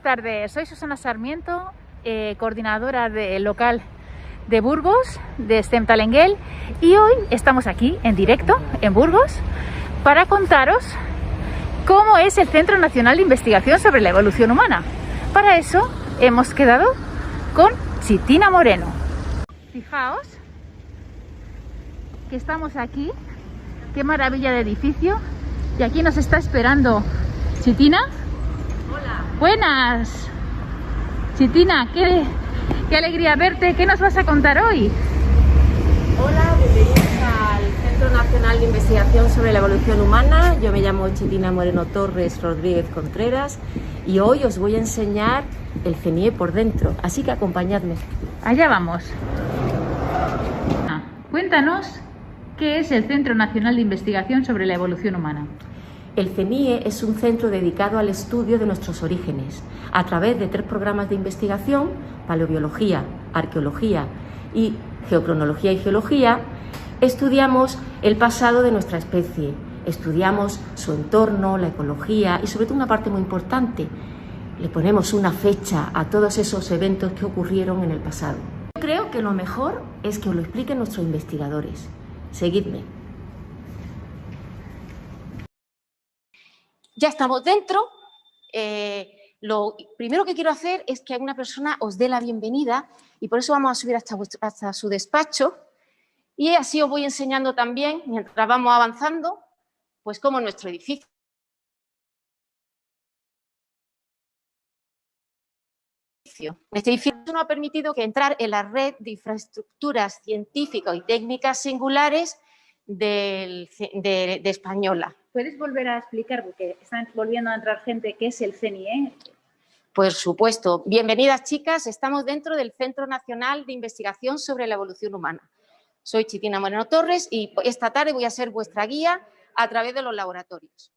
tardes, soy Susana Sarmiento, coordinadora del local de Burgos, de STEM Talenguel, y hoy estamos aquí en directo en Burgos para contaros cómo es el Centro Nacional de Investigación sobre la Evolución Humana. Para eso hemos quedado con Chitina Moreno. Fijaos que estamos aquí, qué maravilla de edificio, y aquí nos está esperando Chitina. Hola. Buenas. Chitina, qué alegría verte. ¿Qué nos vas a contar hoy? Hola, bienvenidos al Centro Nacional de Investigación sobre la Evolución Humana. Yo me llamo Chitina Moreno Torres Rodríguez Contreras y hoy os voy a enseñar el CNIE por dentro, así que acompañadme. Allá vamos. Cuéntanos qué es el Centro Nacional de Investigación sobre la Evolución Humana. El CNIE es un centro dedicado al estudio de nuestros orígenes, a través de 3 programas de investigación: paleobiología, arqueología y geocronología y geología. Estudiamos el pasado de nuestra especie, estudiamos su entorno, la ecología y sobre todo una parte muy importante, le ponemos una fecha a todos esos eventos que ocurrieron en el pasado. Yo creo que lo mejor es que os lo expliquen nuestros investigadores. Seguidme. Ya estamos dentro. Lo primero que quiero hacer es que alguna persona os dé la bienvenida y por eso vamos a subir hasta su despacho y así os voy enseñando también, mientras vamos avanzando, pues cómo nuestro edificio. Este edificio nos ha permitido que entrar en la red de infraestructuras científicas y técnicas singulares de Española. ¿Puedes volver a explicar, porque están volviendo a entrar gente, qué es el CNIE? Por supuesto. Bienvenidas, chicas. Estamos dentro del Centro Nacional de Investigación sobre la Evolución Humana. Soy Chitina Moreno Torres y esta tarde voy a ser vuestra guía a través de los laboratorios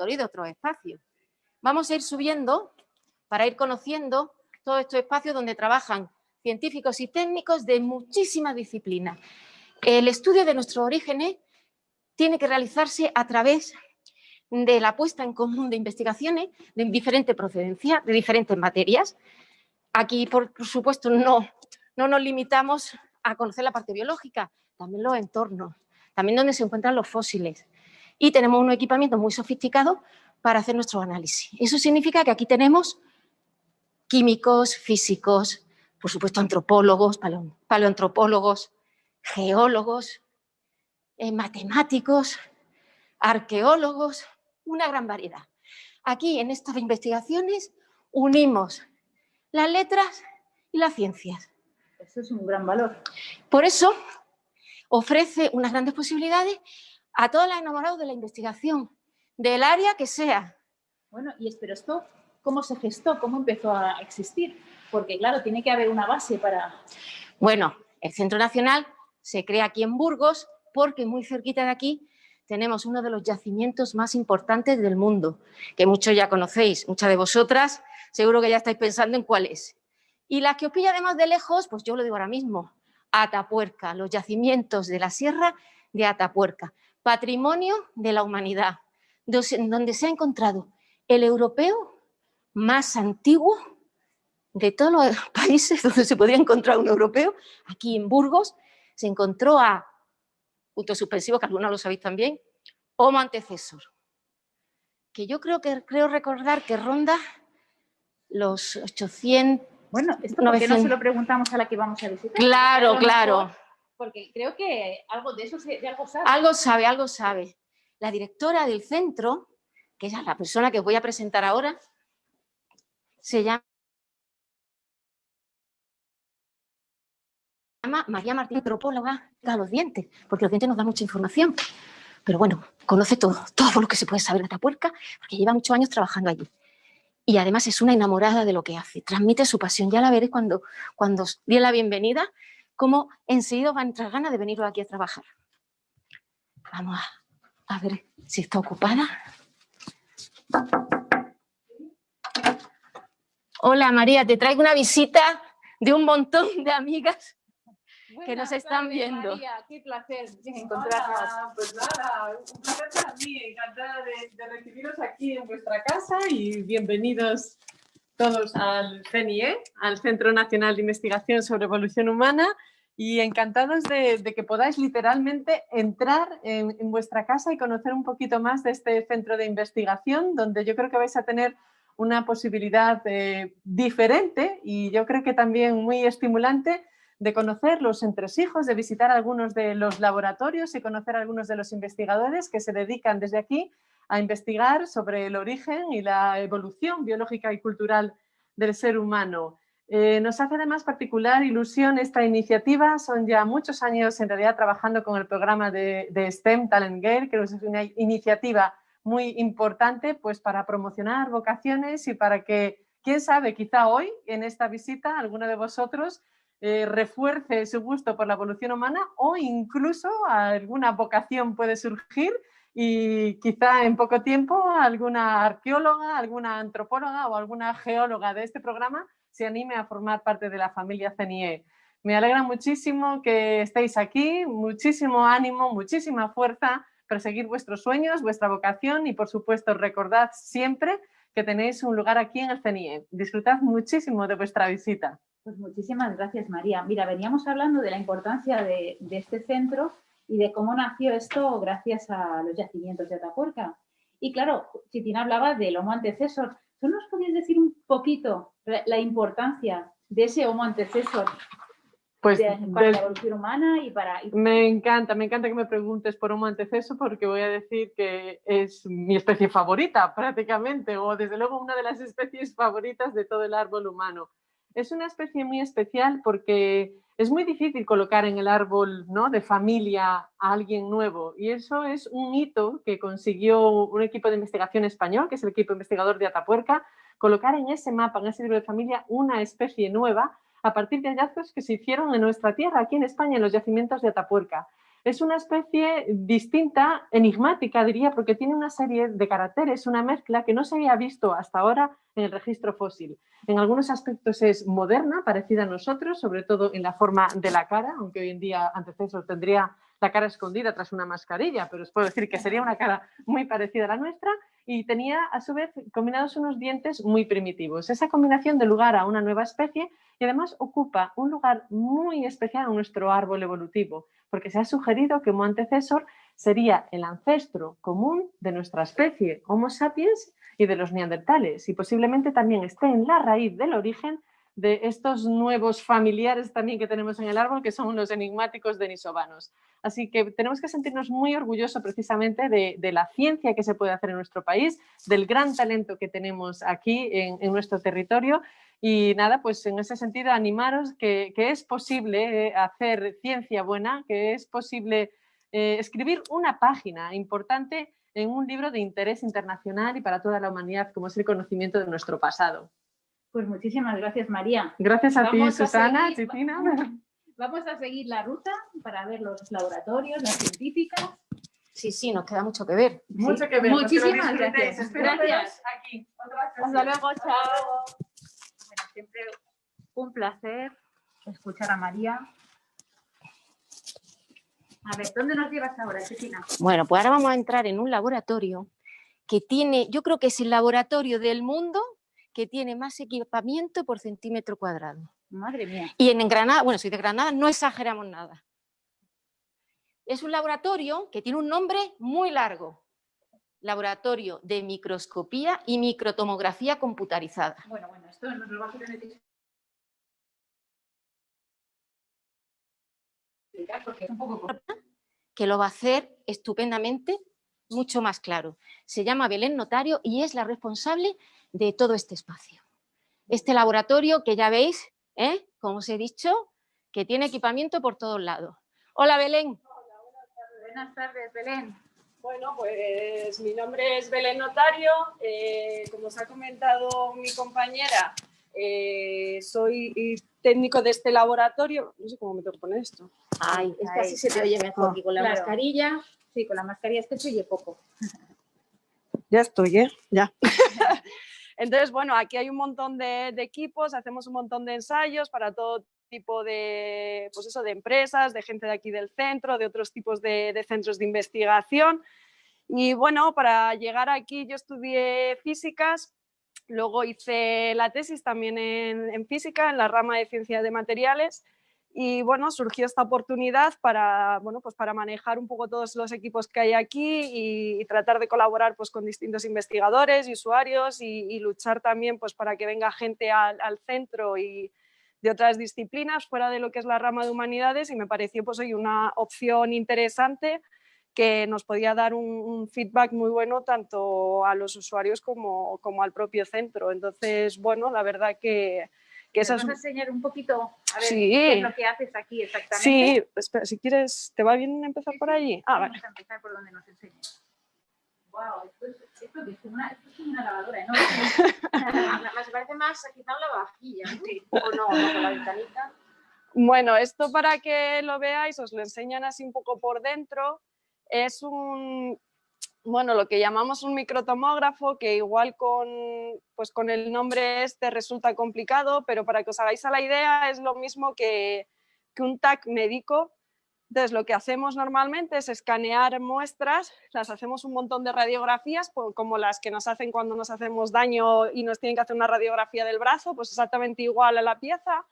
y de otros espacios. Vamos a ir subiendo para ir conociendo todos estos espacios donde trabajan científicos y técnicos de muchísimas disciplinas. El estudio de nuestros orígenes tiene que realizarse a través de la puesta en común de investigaciones de diferentes procedencias, de diferentes materias. Aquí, por supuesto, no nos limitamos a conocer la parte biológica, también los entornos, también donde se encuentran los fósiles. Y tenemos unos equipamientos muy sofisticados para hacer nuestros análisis. Eso significa que aquí tenemos químicos, físicos, por supuesto antropólogos, paleoantropólogos, geólogos, matemáticos, arqueólogos, una gran variedad. Aquí en estas investigaciones unimos las letras y las ciencias. Eso es un gran valor. Por eso ofrece unas grandes posibilidades a todos los enamorados de la investigación, del área que sea. Bueno, pero esto, ¿cómo se gestó? ¿Cómo empezó a existir? Porque, claro, tiene que haber una base para... Bueno, el Centro Nacional se crea aquí en Burgos porque muy cerquita de aquí tenemos uno de los yacimientos más importantes del mundo, que muchos ya conocéis, muchas de vosotras seguro que ya estáis pensando en cuál es. Y las que os pilla además de lejos, pues yo lo digo ahora mismo, Atapuerca, los yacimientos de la Sierra de Atapuerca, patrimonio de la humanidad, donde se ha encontrado el europeo más antiguo de todos los países donde se podía encontrar un europeo. Aquí en Burgos se encontró a, puntos suspensivos, que algunos lo sabéis también, Homo antecesor, que yo creo recordar que ronda los 800... Bueno, esto porque no se lo preguntamos a la que vamos a visitar. Claro, claro. Porque creo que algo de eso de algo sabe. Algo sabe. La directora del centro, que es la persona que os voy a presentar ahora, se llama María Martín, antropóloga de los dientes, porque los dientes nos dan mucha información. Pero bueno, conoce todo lo que se puede saber de Atapuerca, porque lleva muchos años trabajando allí. Y además es una enamorada de lo que hace, transmite su pasión. Ya la veréis cuando os dé la bienvenida, cómo enseguida os va a entrar ganas de veniros aquí a trabajar. Vamos a ver si está ocupada. Hola María, te traigo una visita de un montón de amigas que nos están viendo. María, qué placer encontrarnos. Pues nada, un placer para mí, encantada de recibiros aquí en vuestra casa y bienvenidos todos al CNIE, al Centro Nacional de Investigación sobre Evolución Humana, y encantados de que podáis literalmente entrar en vuestra casa y conocer un poquito más de este centro de investigación, donde yo creo que vais a tener una posibilidad diferente y yo creo que también muy estimulante de conocer los entresijos, de visitar algunos de los laboratorios y conocer a algunos de los investigadores que se dedican desde aquí a investigar sobre el origen y la evolución biológica y cultural del ser humano. Nos hace además particular ilusión esta iniciativa. Son ya muchos años en realidad trabajando con el programa de STEM Talent Gale, que es una iniciativa muy importante pues, para promocionar vocaciones y para que, quién sabe, quizá hoy en esta visita alguno de vosotros refuerce su gusto por la evolución humana o incluso alguna vocación puede surgir y quizá en poco tiempo alguna arqueóloga, alguna antropóloga o alguna geóloga de este programa se anime a formar parte de la familia CNIE. Me alegra muchísimo que estéis aquí, muchísimo ánimo, muchísima fuerza para seguir vuestros sueños, vuestra vocación y por supuesto recordad siempre que tenéis un lugar aquí en el CNIE. Disfrutad muchísimo de vuestra visita. Pues muchísimas gracias, María. Mira, veníamos hablando de la importancia de este centro y de cómo nació esto gracias a los yacimientos de Atapuerca. Y claro, Chitina hablaba del Homo antecesor. ¿Tú nos podías decir un poquito la importancia de ese Homo antecesor pues para la evolución humana y para... Me encanta que me preguntes por Homo antecesor porque voy a decir que es mi especie favorita prácticamente, o desde luego una de las especies favoritas de todo el árbol humano. Es una especie muy especial porque es muy difícil colocar en el árbol, ¿no?, de familia a alguien nuevo, y eso es un hito que consiguió un equipo de investigación español, que es el equipo investigador de Atapuerca, colocar en ese mapa, en ese libro de familia, una especie nueva a partir de hallazgos que se hicieron en nuestra tierra, aquí en España, en los yacimientos de Atapuerca. Es una especie distinta, enigmática, diría, porque tiene una serie de caracteres, una mezcla que no se había visto hasta ahora en el registro fósil. En algunos aspectos es moderna, parecida a nosotros, sobre todo en la forma de la cara, aunque hoy en día antecesor tendría la cara escondida tras una mascarilla, pero os puedo decir que sería una cara muy parecida a la nuestra, y tenía a su vez combinados unos dientes muy primitivos. Esa combinación da lugar a una nueva especie y además ocupa un lugar muy especial en nuestro árbol evolutivo, porque se ha sugerido que Homo antecesor sería el ancestro común de nuestra especie, Homo sapiens, y de los neandertales, y posiblemente también esté en la raíz del origen de estos nuevos familiares también que tenemos en el árbol, que son los enigmáticos denisovanos. Así que tenemos que sentirnos muy orgullosos precisamente de la ciencia que se puede hacer en nuestro país, del gran talento que tenemos aquí en nuestro territorio. Y nada, pues en ese sentido animaros que es posible hacer ciencia buena, que es posible escribir una página importante en un libro de interés internacional y para toda la humanidad, como es el conocimiento de nuestro pasado. Pues muchísimas gracias, María. Gracias a ti, Susana, Chitina. Vamos a seguir la ruta para ver los laboratorios, las científicas. Sí, nos queda mucho que ver. Mucho que ver. Muchísimas gracias. Gracias. Aquí. Hasta luego, chao. Bueno, siempre un placer escuchar a María. A ver, ¿dónde nos llevas ahora, Chitina? Bueno, pues ahora vamos a entrar en un laboratorio que tiene, yo creo que es el laboratorio del mundo que tiene más equipamiento por centímetro cuadrado. Madre mía. Y en Granada, bueno, soy de Granada, no exageramos nada. Es un laboratorio que tiene un nombre muy largo. Laboratorio de microscopía y microtomografía computarizada. Bueno, esto nos lo va a hacer porque es un poco... Que lo va a hacer estupendamente, mucho más claro. Se llama Belén Notario y es la responsable de todo este espacio. Este laboratorio que ya veis, como os he dicho, que tiene equipamiento por todos lados. Hola, Belén. Hola, buenas tardes, Belén. Bueno, pues mi nombre es Belén Notario. Como os ha comentado mi compañera, soy técnico de este laboratorio. No sé cómo me tengo que poner esto. Ay, es que así se te oye mejor que con la mascarilla. Sí, con la mascarilla es que se oye poco. Ya estoy, ya. Entonces, bueno, aquí hay un montón de equipos, hacemos un montón de ensayos para todo tipo de, pues eso, de empresas, de gente de aquí del centro, de otros tipos de centros de investigación. Y bueno, para llegar aquí yo estudié físicas. Luego hice la tesis también en física, en la rama de ciencia de materiales, y bueno, surgió esta oportunidad para, bueno, pues para manejar un poco todos los equipos que hay aquí y tratar de colaborar pues con distintos investigadores y usuarios y luchar también pues para que venga gente al centro y de otras disciplinas fuera de lo que es la rama de humanidades, y me pareció pues hoy una opción interesante que nos podía dar un feedback muy bueno tanto a los usuarios como al propio centro. Entonces, bueno, la verdad que esa es... ¿Vas a enseñar un poquito a ver Sí. qué es lo que haces aquí exactamente? Sí, espera, si quieres, ¿te va bien empezar por allí? Vamos Vale. a empezar por donde nos enseñes. Wow, esto es una lavadora enorme. Me parece más quizá una lavavajilla, ¿no? Sí. O no, con la ventanita. Bueno, esto para que lo veáis, os lo enseñan así un poco por dentro. Es bueno, lo que llamamos un microtomógrafo, que igual pues con el nombre este resulta complicado, pero para que os hagáis a la idea es lo mismo que un TAC médico. Entonces, lo que hacemos normalmente es escanear muestras, las hacemos un montón de radiografías, como las que nos hacen cuando nos hacemos daño y nos tienen que hacer una radiografía del brazo, pues exactamente igual a la pieza.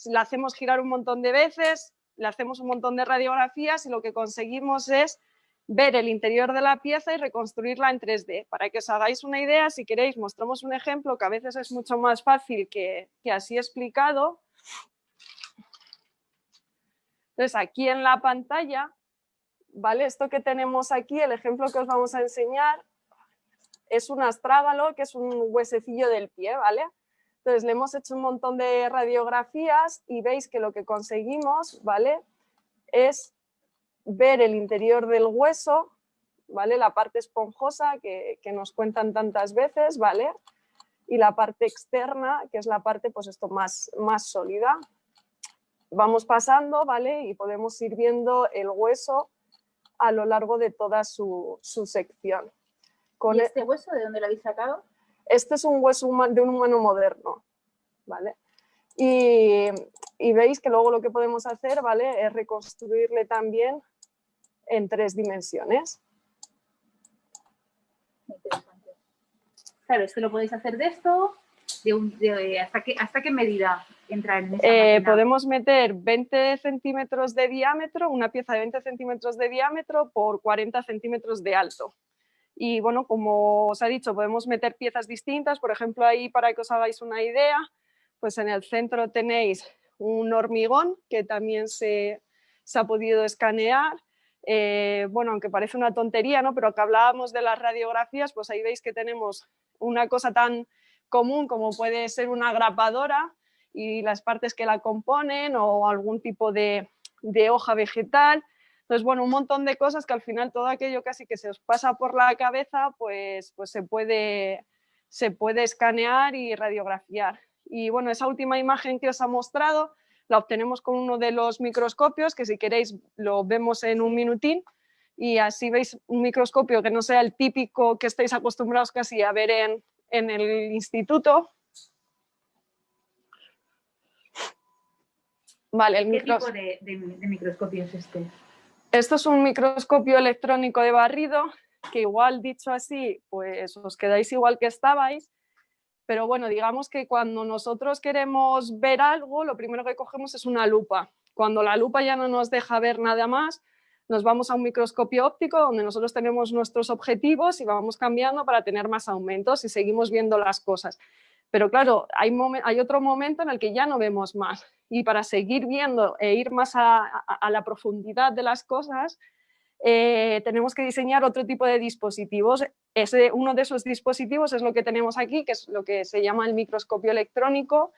La hacemos girar un montón de veces, le hacemos un montón de radiografías y lo que conseguimos es ver el interior de la pieza y reconstruirla en 3D. Para que os hagáis una idea, si queréis, mostramos un ejemplo que a veces es mucho más fácil que así explicado. Entonces, aquí en la pantalla, ¿vale? Esto que tenemos aquí, el ejemplo que os vamos a enseñar, es un astrágalo, que es un huesecillo del pie, ¿vale? Entonces, le hemos hecho un montón de radiografías y veis que lo que conseguimos, ¿vale?, es ver el interior del hueso, ¿vale?, la parte esponjosa que nos cuentan tantas veces, ¿vale?, y la parte externa, que es la parte, pues esto, más sólida. Vamos pasando, ¿vale?, y podemos ir viendo el hueso a lo largo de toda su sección. ¿Y este hueso de dónde lo habéis sacado? Este es un hueso de un humano moderno, ¿vale? Y veis que luego lo que podemos hacer, ¿vale?, es reconstruirle también en 3 dimensiones. Interesante. Claro, esto lo podéis hacer de esto, ¿hasta qué medida entra en esa máquina? Podemos meter 20 centímetros de diámetro, una pieza de 20 centímetros de diámetro por 40 centímetros de alto. Y bueno, como os he dicho, podemos meter piezas distintas. Por ejemplo, ahí, para que os hagáis una idea, pues en el centro tenéis un hormigón que también se ha podido escanear. Bueno, aunque parece una tontería, ¿no?, pero que hablábamos de las radiografías, pues ahí veis que tenemos una cosa tan común como puede ser una grapadora y las partes que la componen, o algún tipo de hoja vegetal. Entonces, bueno, un montón de cosas que al final todo aquello casi que se os pasa por la cabeza, pues se puede escanear y radiografiar. Y bueno, esa última imagen que os ha mostrado la obtenemos con uno de los microscopios, que si queréis lo vemos en un minutín, y así veis un microscopio que no sea el típico que estáis acostumbrados casi a ver en el instituto. Vale, ¿Qué tipo de microscopio es este? Esto es un microscopio electrónico de barrido, que igual dicho así, pues os quedáis igual que estabais, pero bueno, digamos que cuando nosotros queremos ver algo, lo primero que cogemos es una lupa. Cuando la lupa ya no nos deja ver nada más, nos vamos a un microscopio óptico donde nosotros tenemos nuestros objetivos y vamos cambiando para tener más aumentos y seguimos viendo las cosas. Pero claro, hay otro momento en el que ya no vemos más, y para seguir viendo e ir más a la profundidad de las cosas, tenemos que diseñar otro tipo de dispositivos. Uno de esos dispositivos es lo que tenemos aquí, que es lo que se llama el microscopio electrónico,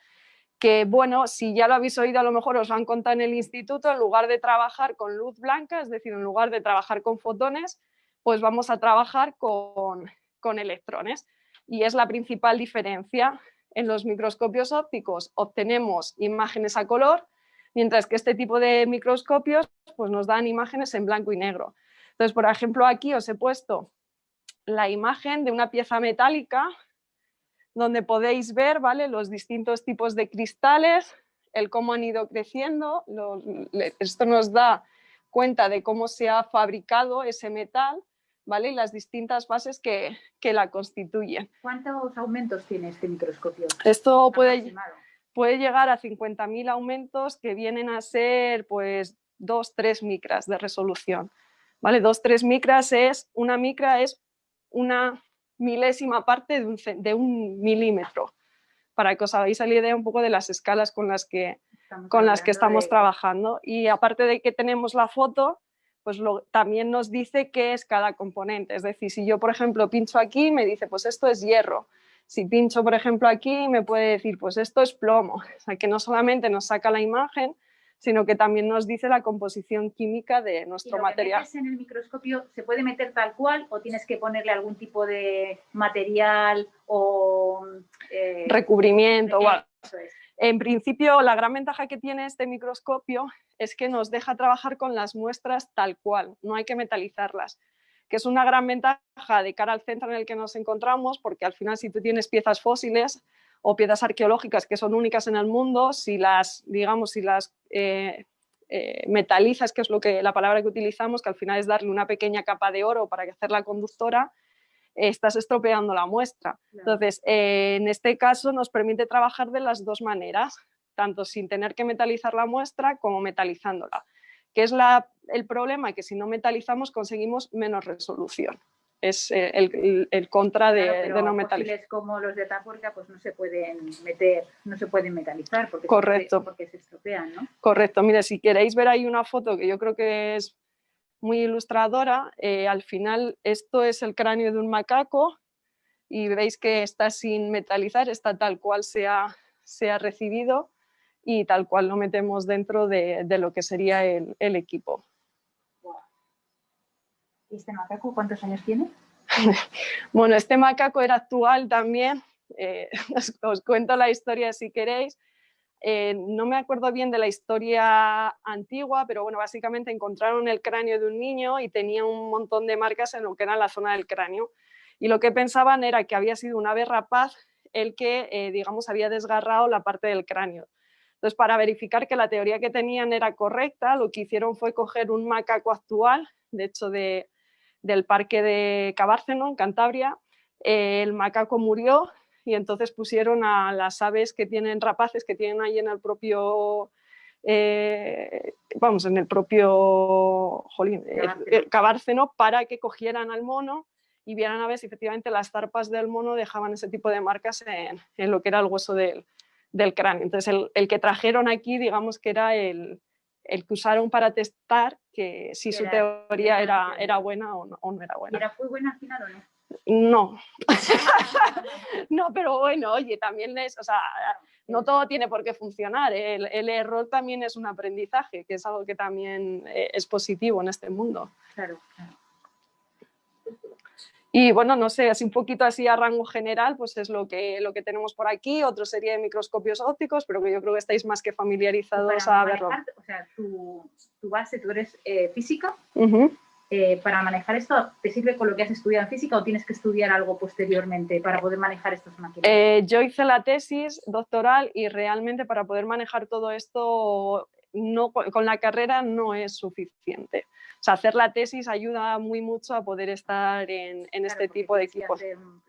que bueno, si ya lo habéis oído, a lo mejor os lo han contado en el instituto, en lugar de trabajar con luz blanca, es decir, en lugar de trabajar con fotones, pues vamos a trabajar con electrones. Y es la principal diferencia. En los microscopios ópticos obtenemos imágenes a color, mientras que este tipo de microscopios pues nos dan imágenes en blanco y negro. Entonces, por ejemplo, aquí os he puesto la imagen de una pieza metálica donde podéis ver, ¿vale?, los distintos tipos de cristales, el cómo han ido creciendo. Esto nos da cuenta de cómo se ha fabricado ese metal. ¿vale? Y las distintas fases que la constituyen. ¿Cuántos aumentos tiene este microscopio? Esto Aproximado. puede llegar a 50.000 aumentos, que vienen a ser pues 2-3 micras de resolución, ¿vale? 2-3 micras una micra es una milésima parte de un milímetro, para que os hagáis la idea un poco de las escalas con las que estamos trabajando. Y aparte de que tenemos la foto, pues también nos dice qué es cada componente. Es decir, si yo, por ejemplo, pincho aquí, me dice, pues esto es hierro. Si pincho, por ejemplo, aquí, me puede decir, pues esto es plomo. O sea, que no solamente nos saca la imagen, sino que también nos dice la composición química de nuestro material. ¿Y lo que metes en el microscopio se puede meter tal cual o tienes que ponerle algún tipo de material o recubrimiento? Eso es. En principio, la gran ventaja que tiene este microscopio es que nos deja trabajar con las muestras tal cual, no hay que metalizarlas, que es una gran ventaja de cara al centro en el que nos encontramos, porque al final si tú tienes piezas fósiles o piezas arqueológicas que son únicas en el mundo, si las metalizas, que es la palabra que utilizamos, que al final es darle una pequeña capa de oro para hacerla conductora, estás estropeando la muestra. Claro. Entonces, en este caso nos permite trabajar de las dos maneras, tanto sin tener que metalizar la muestra como metalizándola. ¿Qué es el problema? Que si no metalizamos conseguimos menos resolución. Es el contra de no metalizar. Fósiles como los de Atapuerca pues no se pueden meter, no se pueden metalizar porque, correcto, porque se estropean, ¿no? Correcto. Mire, si queréis ver ahí una foto que yo creo que es muy ilustradora, al final esto es el cráneo de un macaco y veis que está sin metalizar, está tal cual se ha recibido y tal cual lo metemos dentro de lo que sería el equipo. ¿Y este macaco cuántos años tiene? Bueno, este macaco era actual también, os cuento la historia si queréis. No me acuerdo bien de la historia antigua, pero bueno, básicamente encontraron el cráneo de un niño y tenía un montón de marcas en lo que era la zona del cráneo. Y lo que pensaban era que había sido un ave rapaz el que, digamos, había desgarrado la parte del cráneo. Entonces, para verificar que la teoría que tenían era correcta, lo que hicieron fue coger un macaco actual, de hecho del parque de Cabárceno, en Cantabria. El macaco murió y entonces pusieron a las aves que tienen rapaces, que tienen ahí en el propio, Cabárceno, para que cogieran al mono y vieran a ver si efectivamente las zarpas del mono dejaban ese tipo de marcas en lo que era el hueso del cráneo. Entonces el que trajeron aquí, digamos que era el que usaron para testar que si su teoría era buena o no era buena. ¿Y era muy buena al final o no? No. No, pero bueno, oye, también o sea, no todo tiene por qué funcionar. El error también es un aprendizaje, que es algo que también es positivo en este mundo. Claro, claro. Y bueno, no sé, así un poquito así a rango general, pues es lo que tenemos por aquí. Otro sería de microscopios ópticos, pero que yo creo que estáis más que familiarizados a verlo. O sea, tu base, tú eres física. Uh-huh. Para manejar esto, ¿te sirve con lo que has estudiado en física o tienes que estudiar algo posteriormente para poder manejar estas máquinas? Yo hice la tesis doctoral y realmente para poder manejar todo esto con la carrera no es suficiente. O sea, hacer la tesis ayuda muy mucho a poder estar en este tipo de equipos.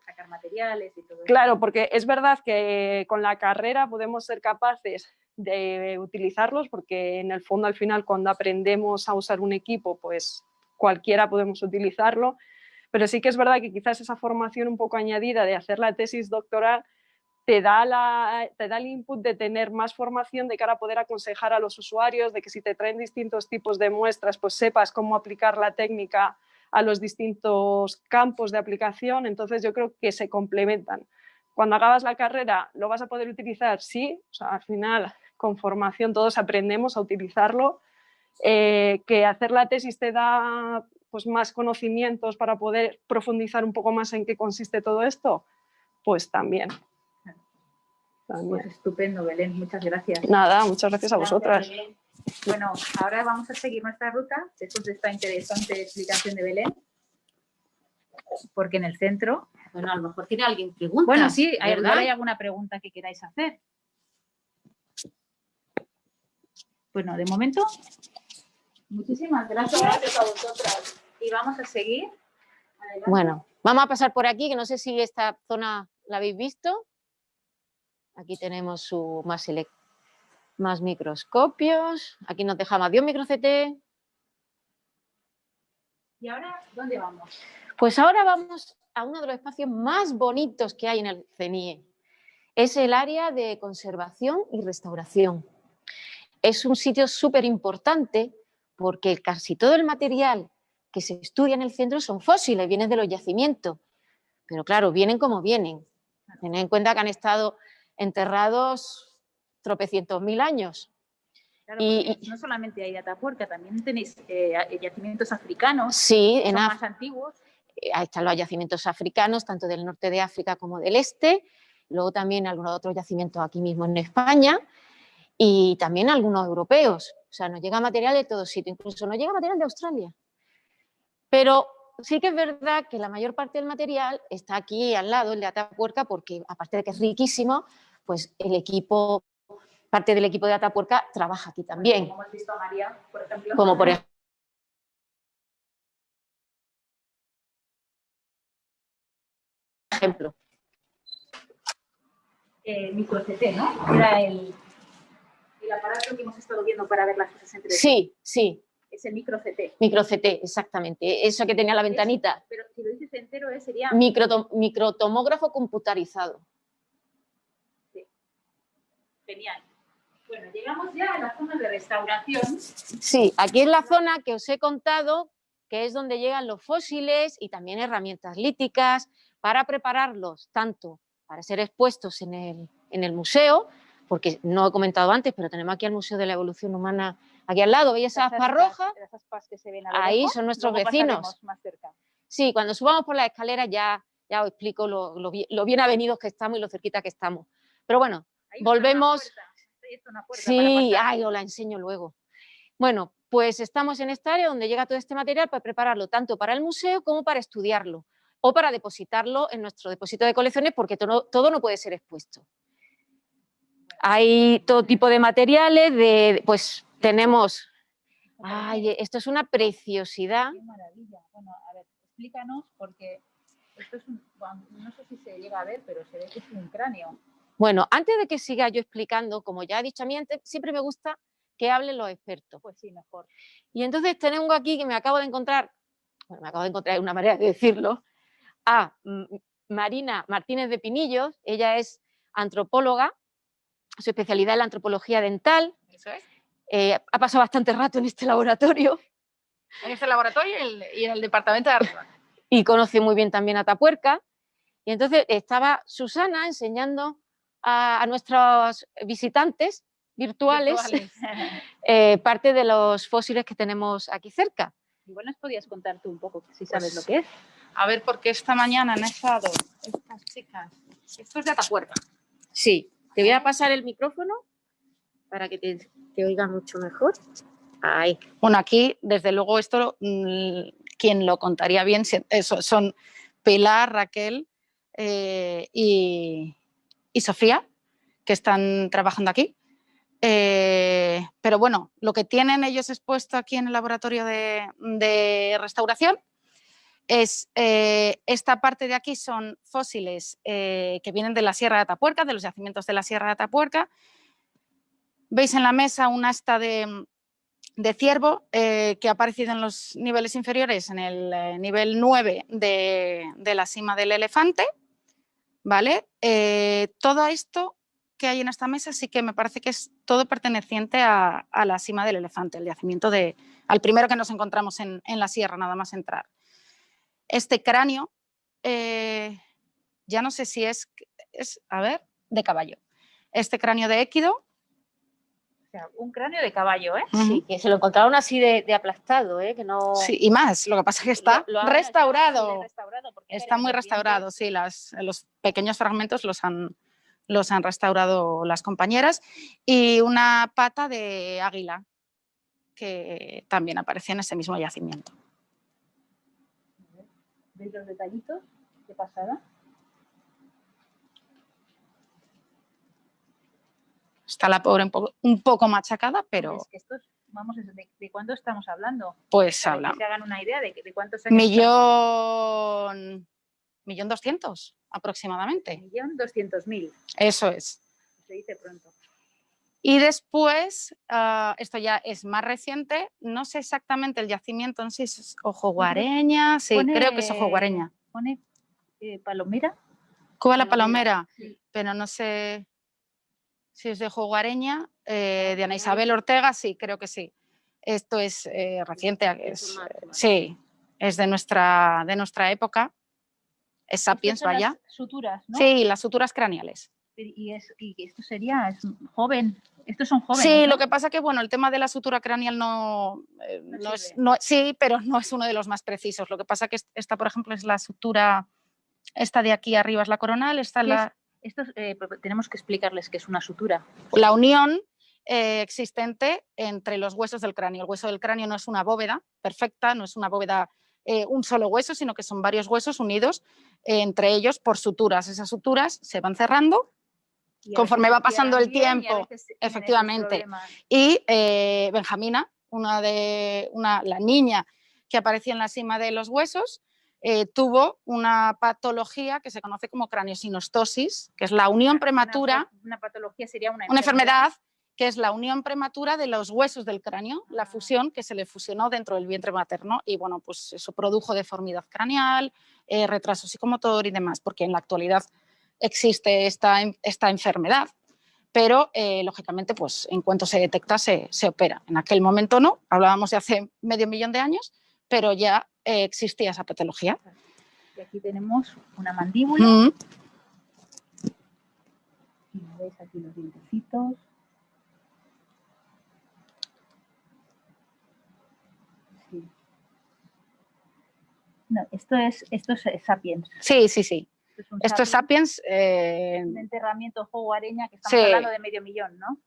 Sacar materiales y todo eso. Claro, porque es verdad que con la carrera podemos ser capaces de utilizarlos, porque en el fondo al final cuando aprendemos a usar un equipo, pues cualquiera podemos utilizarlo, pero sí que es verdad que quizás esa formación un poco añadida de hacer la tesis doctoral te da el input de tener más formación de cara a poder aconsejar a los usuarios, de que si te traen distintos tipos de muestras, pues sepas cómo aplicar la técnica a los distintos campos de aplicación. Entonces yo creo que se complementan. Cuando acabas la carrera, ¿lo vas a poder utilizar? Sí, o sea, al final con formación todos aprendemos a utilizarlo. Que hacer la tesis te da pues, más conocimientos para poder profundizar un poco más en qué consiste todo esto, pues también. Pues estupendo, Belén, muchas gracias. Nada, muchas gracias a vosotras. Belén. Bueno, ahora vamos a seguir nuestra ruta después de esta interesante explicación de Belén, porque en el centro... Bueno, a lo mejor tiene alguien preguntas. Bueno, sí, igual hay alguna pregunta que queráis hacer. Bueno, de momento... Muchísimas gracias. Gracias a vosotras. Y vamos a seguir Bueno, vamos a pasar por aquí, que no sé si esta zona la habéis visto. Aquí tenemos su más microscopios. Aquí nos deja más micro-CT. ¿Y ahora dónde vamos? Pues ahora vamos a uno de los espacios más bonitos que hay en el CNIE. Es el área de conservación y restauración. Es un sitio súper importante porque casi todo el material que se estudia en el centro son fósiles, vienen de los yacimientos. Pero claro, vienen como vienen. Tened en cuenta que han estado enterrados tropecientos mil años. Claro, no solamente hay Atapuerca, también tenéis yacimientos africanos, sí, que son más antiguos. Ahí están los yacimientos africanos, tanto del norte de África como del este. Luego también algunos otros yacimientos aquí mismo en España y también algunos europeos. O sea, nos llega material de todo sitio, incluso nos llega material de Australia. Pero sí que es verdad que la mayor parte del material está aquí al lado, el de Atapuerca, porque aparte de que es riquísimo, pues parte del equipo de Atapuerca trabaja aquí también. Como hemos visto a María, por ejemplo. Como por ejemplo. Micro-CT, ¿no? Era el aparato que hemos estado viendo para ver las cosas entre sí, sí. Es el micro-CT. Micro-CT, exactamente. Eso que tenía la ventanita. Pero si lo dices entero, sería... Microtomógrafo computarizado. Sí. Genial. Bueno, llegamos ya a la zona de restauración. Sí, aquí es la zona que os he contado, que es donde llegan los fósiles y también herramientas líticas para prepararlos tanto para ser expuestos en el museo, porque no he comentado antes, pero tenemos aquí el Museo de la Evolución Humana aquí al lado. ¿Veis esas aspas rojas? Esas aspas que se ven ahí lejos, son nuestros vecinos. Más cerca. Sí, cuando subamos por las escaleras ya os explico lo bien avenidos que estamos y lo cerquita que estamos. Pero bueno, volvemos... Sí, os la enseño luego. Bueno, pues estamos en esta área donde llega todo este material para prepararlo tanto para el museo como para estudiarlo o para depositarlo en nuestro depósito de colecciones, porque todo no puede ser expuesto. Hay todo tipo de materiales, pues tenemos... Ay, esto es una preciosidad. Qué maravilla. Bueno, a ver, explícanos, porque esto es no sé si se llega a ver, pero se ve que es un cráneo. Bueno, antes de que siga yo explicando, como ya he dicho a mí antes, siempre me gusta que hablen los expertos. Pues sí, mejor. Y entonces tengo aquí que me acabo de encontrar una manera de decirlo, a Marina Martínez de Pinillos. Ella es antropóloga, su especialidad es la antropología dental. Eso es. Ha pasado bastante rato en este laboratorio. En este laboratorio y en el departamento de arriba. Y conoce muy bien también a Atapuerca. Y entonces estaba Susana enseñando a nuestros visitantes virtuales. Parte de los fósiles que tenemos aquí cerca. Igual nos podías contar tú un poco, si sabes lo que es. A ver, porque esta mañana han estado estas chicas. Esto es de Atapuerca. Sí, te voy a pasar el micrófono para que te oiga mucho mejor. Ahí. Bueno, aquí, desde luego, esto, quien lo contaría bien son Pilar, Raquel y Sofía, que están trabajando aquí. Pero bueno, lo que tienen ellos expuesto aquí en el laboratorio de restauración es esta parte de aquí son fósiles que vienen de la Sierra de Atapuerca, de los yacimientos de la Sierra de Atapuerca. Veis en la mesa un asta de ciervo que ha aparecido en los niveles inferiores, en el nivel 9 de la cima del elefante, ¿vale? Todo esto que hay en esta mesa sí que me parece que es todo perteneciente a la cima del elefante, el yacimiento al primero que nos encontramos en la sierra, nada más entrar. Este cráneo, ya no sé si es, a ver, de caballo. Este cráneo de équido. O sea, un cráneo de caballo, ¿eh? Sí, que se lo encontraron así de aplastado, ¿eh? Que no... Sí, y más, lo que pasa es que está restaurado. Está muy restaurado, sí, los pequeños fragmentos los han restaurado las compañeras, y una pata de águila que también aparecía en ese mismo yacimiento. ¿Veis los detallitos? ¿Qué pasada? Está la pobre un poco machacada, pero... Es que estos vamos, ¿de cuánto estamos hablando? Pues Para habla. que se hagan una idea de cuántos años. Millón 200 aproximadamente. 1.200.000. Eso es. Se dice pronto. Y después, esto ya es más reciente, no sé exactamente el yacimiento, no sé si es Ojo Guareña, sí, creo que es Ojo Guareña. ¿Pone Palomera? Cuba la Palomera, Sí. pero no sé si es de Ojo Guareña, de Ana Isabel Ortega, sí, creo que sí. Esto es reciente, sí, es de nuestra época, es Sapiens, Estas son vaya. las suturas, ¿no? Sí, las suturas craneales. Y esto sería, es joven. Estos son jóvenes. Sí, ¿no? lo que pasa que bueno, el tema de la sutura craneal sí, pero no es uno de los más precisos. Lo que pasa que esta, por ejemplo, es la sutura, esta de aquí arriba es la coronal, esta es la... Tenemos que explicarles qué es una sutura. La unión existente entre los huesos del cráneo. El hueso del cráneo no es una bóveda perfecta, no es una bóveda un solo hueso, sino que son varios huesos unidos entre ellos por suturas. Esas suturas se van cerrando conforme va pasando el tiempo, efectivamente. Y Benjamina, la niña que aparecía en la cima de los huesos, tuvo una patología que se conoce como craniosinostosis, que es la unión prematura. Una patología sería una enfermedad que es la unión prematura de los huesos del cráneo, la fusión que se le fusionó dentro del vientre materno y bueno, pues eso produjo deformidad craneal, retraso psicomotor y demás, porque en la actualidad existe esta enfermedad, pero lógicamente pues en cuanto se detecta se opera. En aquel momento no, hablábamos de hace medio millón de años, pero ya existía esa patología. Y aquí tenemos una mandíbula. Y veis aquí los dientecitos. Sí. No, esto es Sapiens. Sí, sí, sí. Esto es Sapiens. Un enterramiento Ojo Guareña, que estamos hablando de medio millón, ¿no?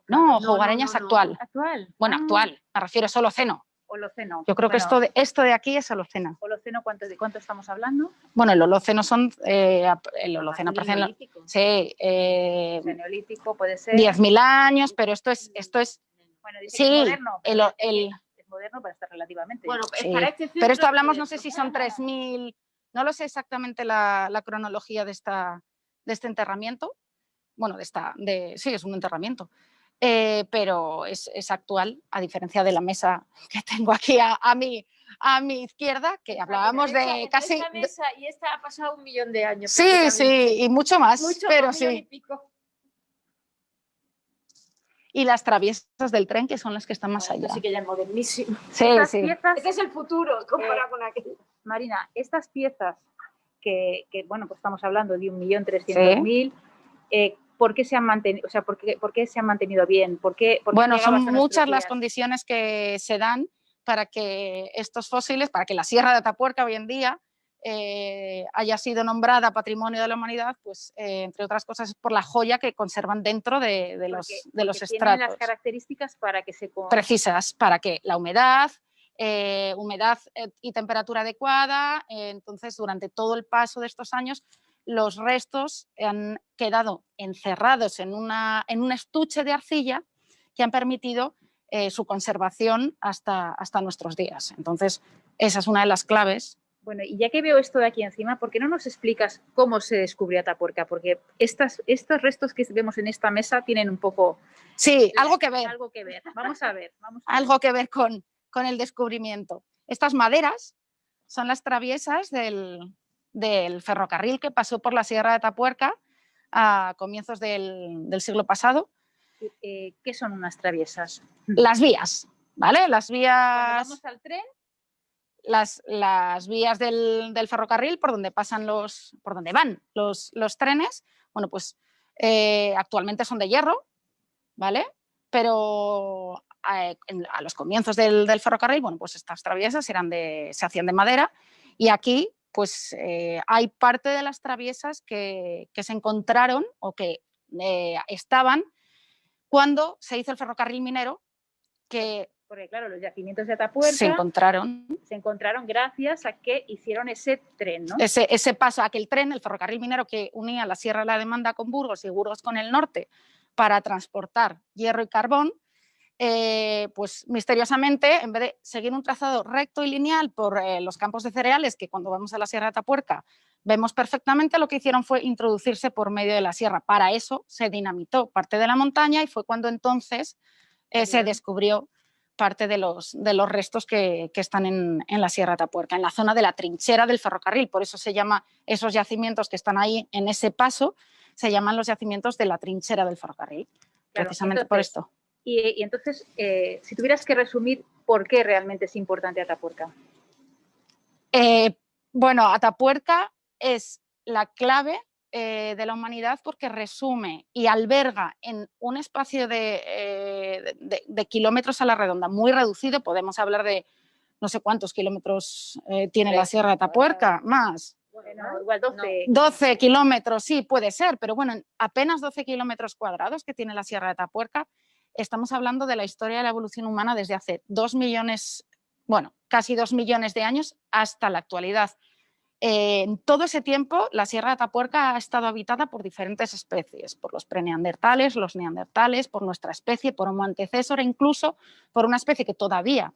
No, Ojo Guareña es actual. ¿Actual? Bueno, actual, me refiero a Holoceno. Holoceno. Yo creo que esto de aquí es Holoceno. ¿Holoceno de cuánto estamos hablando? Bueno, el Holoceno son... el Holoceno aparece neolítico. Sí. Neolítico puede ser. 10.000 años, pero esto es bueno, dice sí, que es moderno. Es moderno para estar relativamente. Bueno, sí. Pero esto hablamos, no sé si son 3.000... No lo sé exactamente la cronología de este enterramiento. Bueno, sí, es un enterramiento. Pero es actual, a diferencia de la mesa que tengo aquí a mi izquierda, que hablábamos de casi... Esta mesa y esta ha pasado 1 millón de años. Sí, sí, y mucho más, pero sí. Y las traviesas del tren, que son las que están más allá. Sí que ya es modernísimo. Sí, sí. Piezas, este es el futuro, comparado con aquello. Marina, estas piezas que bueno, pues estamos hablando de 1.300.000, ¿por qué se han mantenido? O sea, ¿por qué se han mantenido bien? Bueno, son muchas las condiciones que se dan para que estos fósiles, para que la Sierra de Atapuerca hoy en día haya sido nombrada Patrimonio de la Humanidad, pues entre otras cosas por la joya que conservan dentro de los estratos. Tienen las características para que se... Precisas, para que la humedad y temperatura adecuada, entonces durante todo el paso de estos años los restos han quedado encerrados en un estuche de arcilla que han permitido su conservación hasta nuestros días. Entonces, esa es una de las claves. Bueno, y ya que veo esto de aquí encima, ¿por qué no nos explicas cómo se descubrió Atapuerca? Porque estos restos que vemos en esta mesa tienen un poco... Sí, algo que ver. Algo que ver. Vamos a ver. Algo que ver con el descubrimiento. Estas maderas son las traviesas del ferrocarril que pasó por la Sierra de Atapuerca a comienzos del siglo pasado. ¿Qué son unas traviesas? Las vías, ¿vale? Las vías... Cuando vamos al tren... Las vías del ferrocarril por donde van los trenes, bueno, pues actualmente son de hierro, ¿vale? Pero a los comienzos del ferrocarril, bueno, pues estas traviesas se hacían de madera y aquí pues hay parte de las traviesas que se encontraron o que estaban cuando se hizo el ferrocarril minero, que... Porque claro, los yacimientos de Atapuerca se encontraron gracias a que hicieron ese tren, ¿no? Ese paso, aquel tren, el ferrocarril minero que unía la Sierra de la Demanda con Burgos y Burgos con el norte para transportar hierro y carbón, pues misteriosamente, en vez de seguir un trazado recto y lineal por los campos de cereales, que cuando vamos a la Sierra de Atapuerca vemos perfectamente, lo que hicieron fue introducirse por medio de la sierra. Para eso se dinamitó parte de la montaña y fue cuando entonces se descubrió parte de los restos que están en la Sierra de Atapuerca, en la zona de la trinchera del ferrocarril. Por eso se llama esos yacimientos que están ahí en ese paso, se llaman los yacimientos de la trinchera del ferrocarril, Claro, precisamente entonces, por esto. Y entonces, si tuvieras que resumir por qué realmente es importante Atapuerca. Bueno, Atapuerca es la clave de la humanidad porque resume y alberga en un espacio de kilómetros a la redonda muy reducido. Podemos hablar de no sé cuántos kilómetros tiene la Sierra de Atapuerca, más. Bueno, igual 12. 12 kilómetros, sí, puede ser, pero bueno, en apenas 12 kilómetros cuadrados que tiene la Sierra de Atapuerca, estamos hablando de la historia de la evolución humana desde hace 2 millones, bueno, casi 2 millones de años hasta la actualidad. En todo ese tiempo, la Sierra de Atapuerca ha estado habitada por diferentes especies, por los preneandertales, los neandertales, por nuestra especie, por Homo antecessor e incluso por una especie que todavía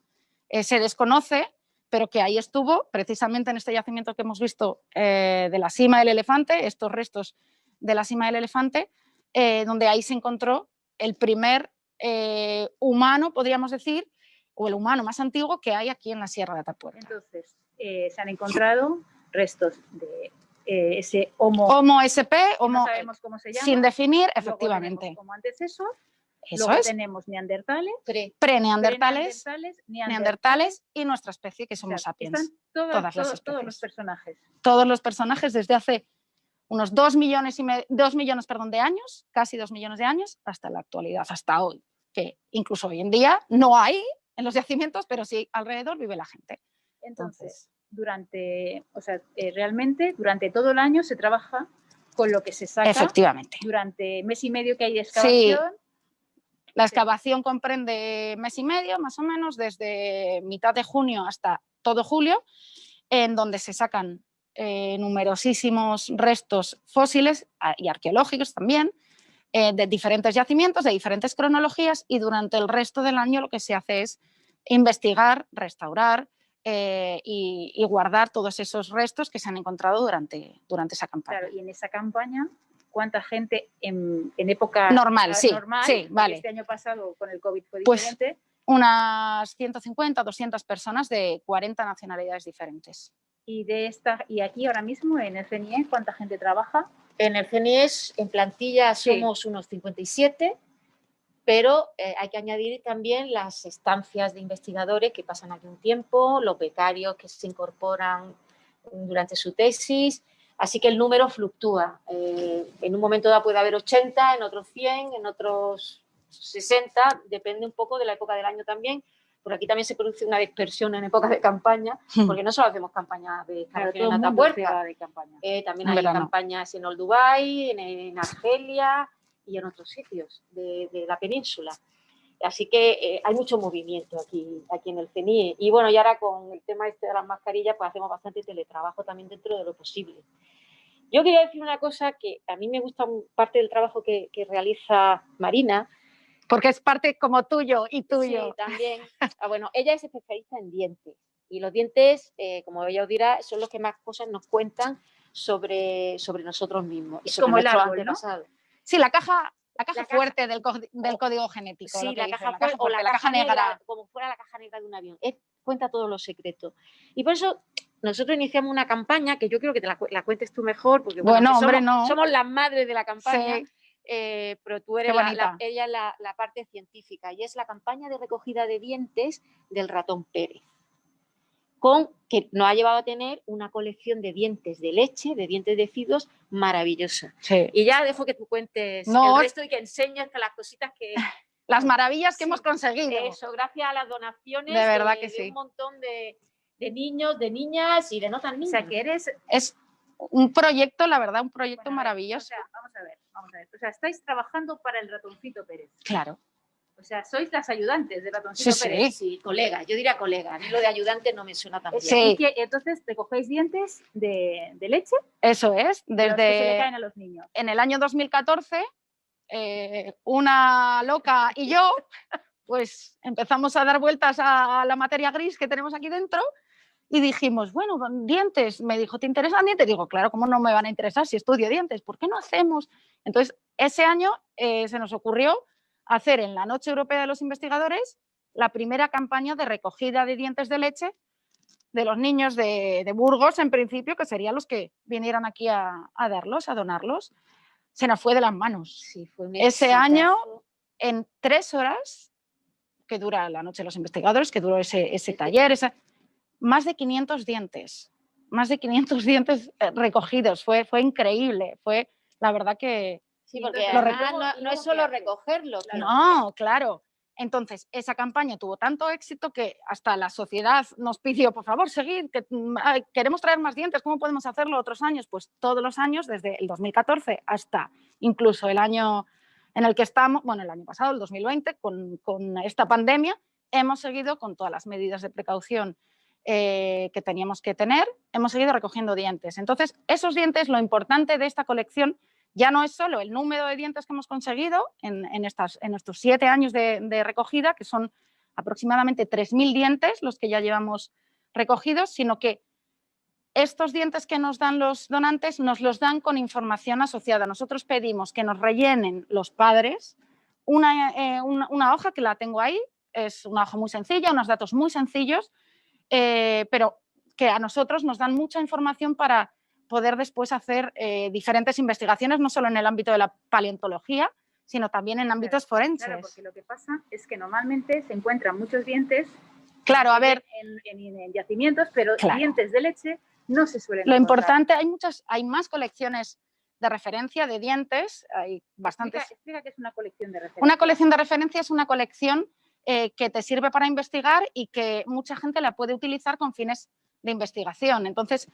se desconoce, pero que ahí estuvo, precisamente en este yacimiento que hemos visto de la cima del elefante, estos restos de la cima del elefante, donde ahí se encontró el primer humano, podríamos decir, o el humano más antiguo que hay aquí en la Sierra de Atapuerca. Entonces, se han encontrado restos de ese Homo, Homo SP, Homo, no sabemos cómo se llama, sin definir, luego efectivamente. tenemos Homo antecesor, Eso luego es, tenemos neandertales, preneandertales, neandertales y nuestra especie, que somos o sea, sapiens. están todas las todos especies. los personajes. Todos los personajes desde hace unos 2 millones de años, casi 2 millones de años, hasta la actualidad, hasta hoy, que incluso hoy en día no hay en los yacimientos, pero sí alrededor vive la gente. Entonces, realmente durante todo el año se trabaja con lo que se saca. Efectivamente. Durante mes y medio que hay de excavación. Sí. La excavación comprende mes y medio, más o menos, desde mitad de junio hasta todo julio, en donde se sacan numerosísimos restos fósiles y arqueológicos también, de diferentes yacimientos, de diferentes cronologías, y durante el resto del año lo que se hace es investigar, restaurar y guardar todos esos restos que se han encontrado durante esa campaña. Claro, y en esa campaña, ¿cuánta gente en época normal? Sí, vale. Este año pasado con el COVID fue pues, diferente. Unas 150, 200 personas de 40 nacionalidades diferentes. Y aquí ahora mismo en el CNIE, ¿cuánta gente trabaja? En el CNIE, en plantilla somos unos 57, pero hay que añadir también las estancias de investigadores que pasan aquí un tiempo, los becarios que se incorporan durante su tesis, así que el número fluctúa. En un momento dado puede haber 80, en otros 100, en otros 60, depende un poco de la época del año también. Por aquí también se produce una dispersión en épocas de campaña, porque no solo hacemos campañas de excavación en Atapuerca, también hay campañas en Old Dubai, en Argelia y en otros sitios de la península. Así que hay mucho movimiento aquí en el CNIE. Y bueno, y ahora con el tema de las mascarillas, pues hacemos bastante teletrabajo también dentro de lo posible. Yo quería decir una cosa que a mí me gusta parte del trabajo que realiza Marina. Porque es parte como tuyo y tuyo. Sí, también. Bueno, ella es especialista en dientes. Y los dientes, como ella os dirá, son los que más cosas nos cuentan sobre nosotros mismos. Y sobre como el árbol, ¿no? Sí, la caja fuerte del código genético. Sí, la caja fuerte o la caja negra, como fuera la caja negra de un avión. Cuenta todos los secretos. Y por eso nosotros iniciamos una campaña que yo creo que te la cuentes tú mejor, porque somos las madres de la campaña. Sí. Pero tú eres ella la parte científica, y es la campaña de recogida de dientes del ratón Pérez, que nos ha llevado a tener una colección de dientes de leche, de dientes de cidos maravillosa. Sí. Y ya dejo que tú cuentes el resto y que enseñes las cositas que... Las maravillas que hemos conseguido. Eso, gracias a las donaciones de verdad que sí. Un montón de niños, de niñas y de no tan niños. O sea, que es un proyecto, la verdad, un proyecto maravilloso. O sea, vamos a ver. O sea, estáis trabajando para el ratoncito Pérez. Claro. O sea, sois las ayudantes del ratoncito Pérez. Sí, colega, yo diría colega. A mí lo de ayudante no me suena tan bien. Sí. Y entonces te cogéis dientes de leche. Eso es, desde que se le caen a los niños. En el año 2014, una loca y yo pues empezamos a dar vueltas a la materia gris que tenemos aquí dentro y dijimos, bueno, dientes. Me dijo, ¿te interesan dientes? Digo, claro, ¿cómo no me van a interesar si estudio dientes? ¿Por qué no hacemos? Entonces, ese año se nos ocurrió hacer en la Noche Europea de los Investigadores la primera campaña de recogida de dientes de leche de los niños de Burgos, en principio, que serían los que vinieran aquí a darlos, a donarlos. Se nos fue de las manos. Sí, fue un Ese exitazo. año, en 3 horas, que dura la Noche de los Investigadores, que duró ese taller, más de 500 dientes, recogidos. Fue increíble. Fue, la verdad que... Sí, porque Lo además no es solo recogerlo. No, claro. Entonces, esa campaña tuvo tanto éxito que hasta la sociedad nos pidió, por favor, seguid, que queremos traer más dientes, ¿cómo podemos hacerlo otros años? Pues todos los años, desde el 2014 hasta incluso el año en el que estamos, bueno, el año pasado, el 2020, con esta pandemia, hemos seguido con todas las medidas de precaución que teníamos que tener, hemos seguido recogiendo dientes. Entonces, esos dientes, lo importante de esta colección ya no es solo el número de dientes que hemos conseguido en estos 7 años de recogida, que son aproximadamente 3.000 dientes los que ya llevamos recogidos, sino que estos dientes que nos dan los donantes nos los dan con información asociada. Nosotros pedimos que nos rellenen los padres una hoja, que la tengo ahí, es una hoja muy sencilla, unos datos muy sencillos, pero que a nosotros nos dan mucha información para poder después hacer diferentes investigaciones, no solo en el ámbito de la paleontología, sino también en ámbitos forenses. Claro, porque lo que pasa es que normalmente se encuentran muchos dientes en yacimientos, pero dientes de leche no se suelen encontrar. Lo importante, hay más colecciones de referencia de dientes, hay bastantes. Explica qué es una colección de referencia. Una colección de referencia es una colección que te sirve para investigar y que mucha gente la puede utilizar con fines de investigación. Entonces,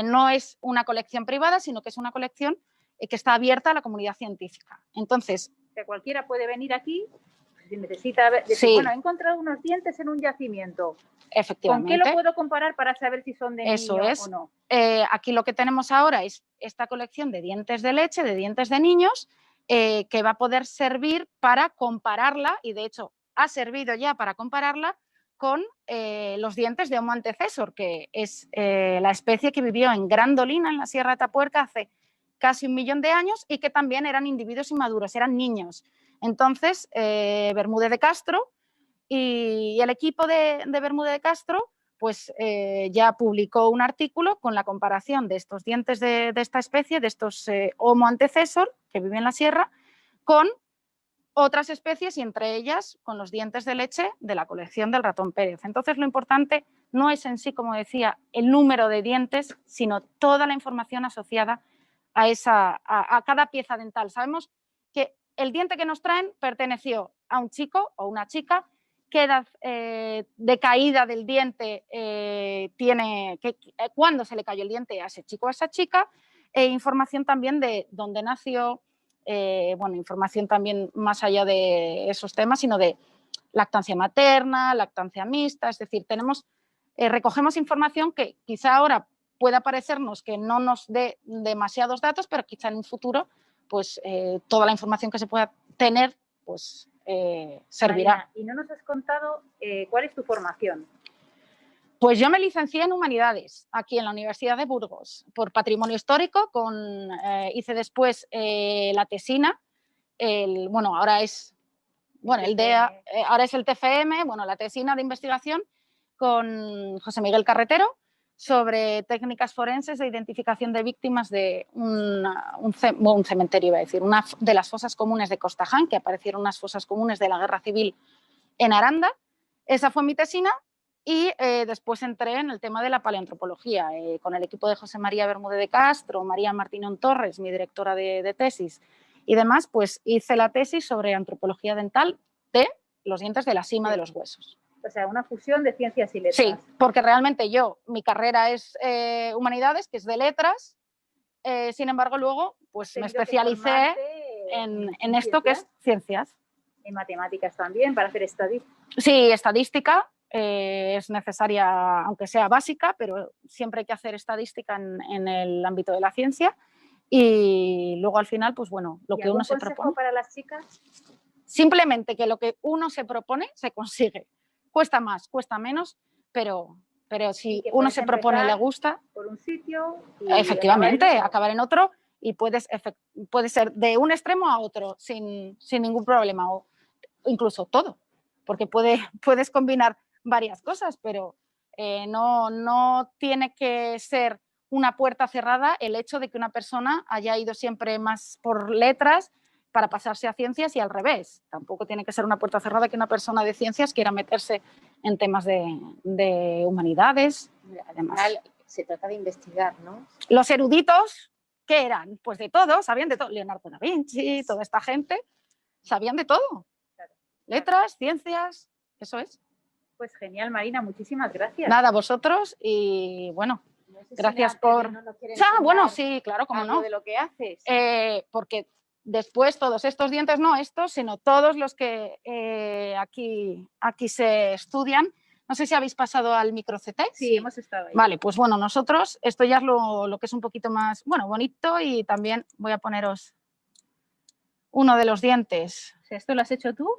no es una colección privada, sino que es una colección que está abierta a la comunidad científica. Entonces, que cualquiera puede venir aquí si necesita decir, sí. Bueno, he encontrado unos dientes en un yacimiento. Efectivamente. ¿Con qué lo puedo comparar para saber si son de niño o no? Aquí lo que tenemos ahora es esta colección de dientes de leche, de dientes de niños, que va a poder servir para compararla, y de hecho ha servido ya para compararla con los dientes de Homo antecessor, que es la especie que vivió en Grandolina, en la Sierra de Tapuerca, hace casi 1 millón de años, y que también eran individuos inmaduros, eran niños. Entonces, Bermúdez de Castro y el equipo de Bermúdez de Castro pues, ya publicó un artículo con la comparación de estos dientes de esta especie, de estos Homo antecessor, que viven en la sierra, con otras especies y entre ellas con los dientes de leche de la colección del ratón Pérez. Entonces, lo importante no es en sí, como decía, el número de dientes, sino toda la información asociada a cada pieza dental. Sabemos que el diente que nos traen perteneció a un chico o una chica, qué edad de caída del diente tiene, cuándo se le cayó el diente a ese chico o a esa chica, información también de dónde nació, bueno, información también más allá de esos temas, sino de lactancia materna, lactancia mixta, es decir, recogemos información que quizá ahora pueda parecernos que no nos dé demasiados datos, pero quizá en un futuro pues toda la información que se pueda tener pues servirá. Marina, y no nos has contado cuál es tu formación. Pues yo me licencié en Humanidades, aquí en la Universidad de Burgos, por Patrimonio Histórico, hice después la tesina, ahora es el TFM, la tesina de investigación con José Miguel Carretero, sobre técnicas forenses de identificación de víctimas de un cementerio, iba a decir, una de las fosas comunes de Costaján, que aparecieron unas fosas comunes de la Guerra Civil en Aranda. Esa fue mi tesina y después entré en el tema de la paleoantropología, con el equipo de José María Bermúdez de Castro, María Martínez Torres, mi directora de tesis, y demás, pues hice la tesis sobre antropología dental de los dientes de la cima de los huesos. O sea, una fusión de ciencias y letras. Sí, porque realmente mi carrera es Humanidades, que es de letras, sin embargo luego pues me especialicé en esto que es ciencias. En matemáticas también, para hacer estadística. Sí, estadística es necesaria, aunque sea básica, pero siempre hay que hacer estadística en el ámbito de la ciencia, y luego al final, pues bueno, lo que uno se propone. ¿Algún consejo para las chicas? Simplemente que lo que uno se propone se consigue. Cuesta más, cuesta menos, pero si que uno puedes se propone y le empezar gusta, por un sitio y efectivamente, acabar en otro. acabar en otro y puede ser de un extremo a otro sin ningún problema, o incluso todo, porque puedes combinar varias cosas, pero no tiene que ser una puerta cerrada el hecho de que una persona haya ido siempre más por letras para pasarse a ciencias y al revés. Tampoco tiene que ser una puerta cerrada que una persona de ciencias quiera meterse en temas de humanidades. Además, Se trata de investigar, ¿no? los eruditos, ¿qué eran? Pues de todo, sabían de todo. Leonardo da Vinci, toda esta gente, sabían de todo. Letras, ciencias, eso es. Pues genial, Marina, muchísimas gracias. Nada, vosotros y bueno, No sé si gracias Nate por... no nos quiere Bueno, enseñar sí, claro, cómo algo no. de lo que haces. Porque después todos estos dientes, no estos, sino todos los que aquí se estudian. No sé si habéis pasado al micro-CT. Sí, hemos estado ahí. Vale, pues bueno, nosotros, esto ya es lo que es un poquito más, bueno, bonito, y también voy a poneros uno de los dientes. O sea, ¿esto lo has hecho tú?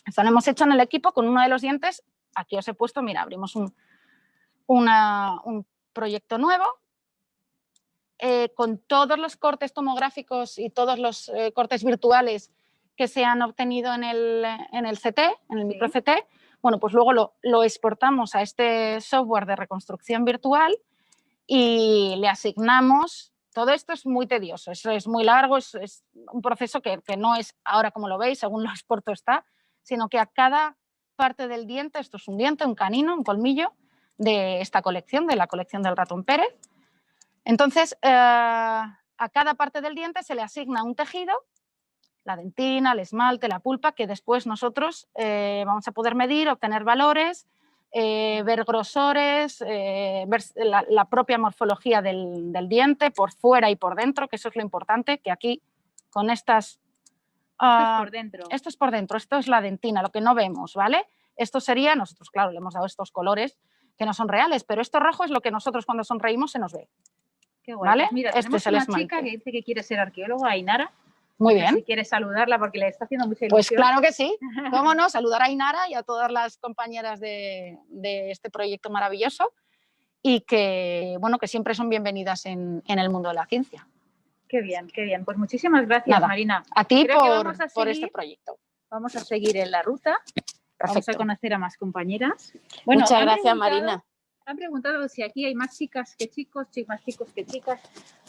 Esto lo hemos hecho en el equipo con uno de los dientes. Aquí os he puesto, mira, abrimos un proyecto nuevo con todos los cortes tomográficos y todos los cortes virtuales que se han obtenido en el CT, en el micro-CT. Bueno, pues luego lo exportamos a este software de reconstrucción virtual y le asignamos. Todo esto es muy tedioso, eso es muy largo, es un proceso que no es ahora como lo veis, según lo exporto está, sino que a cada parte del diente, esto es un diente, un canino, un colmillo de esta colección, de la colección del ratón Pérez. Entonces, a cada parte del diente se le asigna un tejido, la dentina, el esmalte, la pulpa, que después nosotros vamos a poder medir, obtener valores, ver grosores, ver la propia morfología del diente por fuera y por dentro, que eso es lo importante, que aquí con estas... Esto es por dentro. Esto es por dentro, esto es la dentina, lo que no vemos, ¿vale? Esto sería, nosotros claro, le hemos dado estos colores que no son reales, pero esto rojo es lo que nosotros cuando sonreímos se nos ve. Qué guay. ¿Vale? Pues mira, Este tenemos es el una esmalte. chica que dice que quiere ser arqueóloga, Ainara. Muy No sé bien. si quieres saludarla porque le está haciendo mucha Pues ilusión. claro que sí, cómo no, saludar a Ainara y a todas las compañeras de este proyecto maravilloso y que, bueno, que siempre son bienvenidas en el mundo de la ciencia. Qué bien, qué bien. Pues muchísimas gracias, Nada, Marina. a ti Creo que vamos a por seguir. este proyecto. Vamos a seguir en la ruta. Vamos a Perfecto. conocer a más compañeras. Bueno, Muchas han gracias, preguntado- Marina. Han preguntado si aquí hay más chicas que chicos, más chicos que chicas.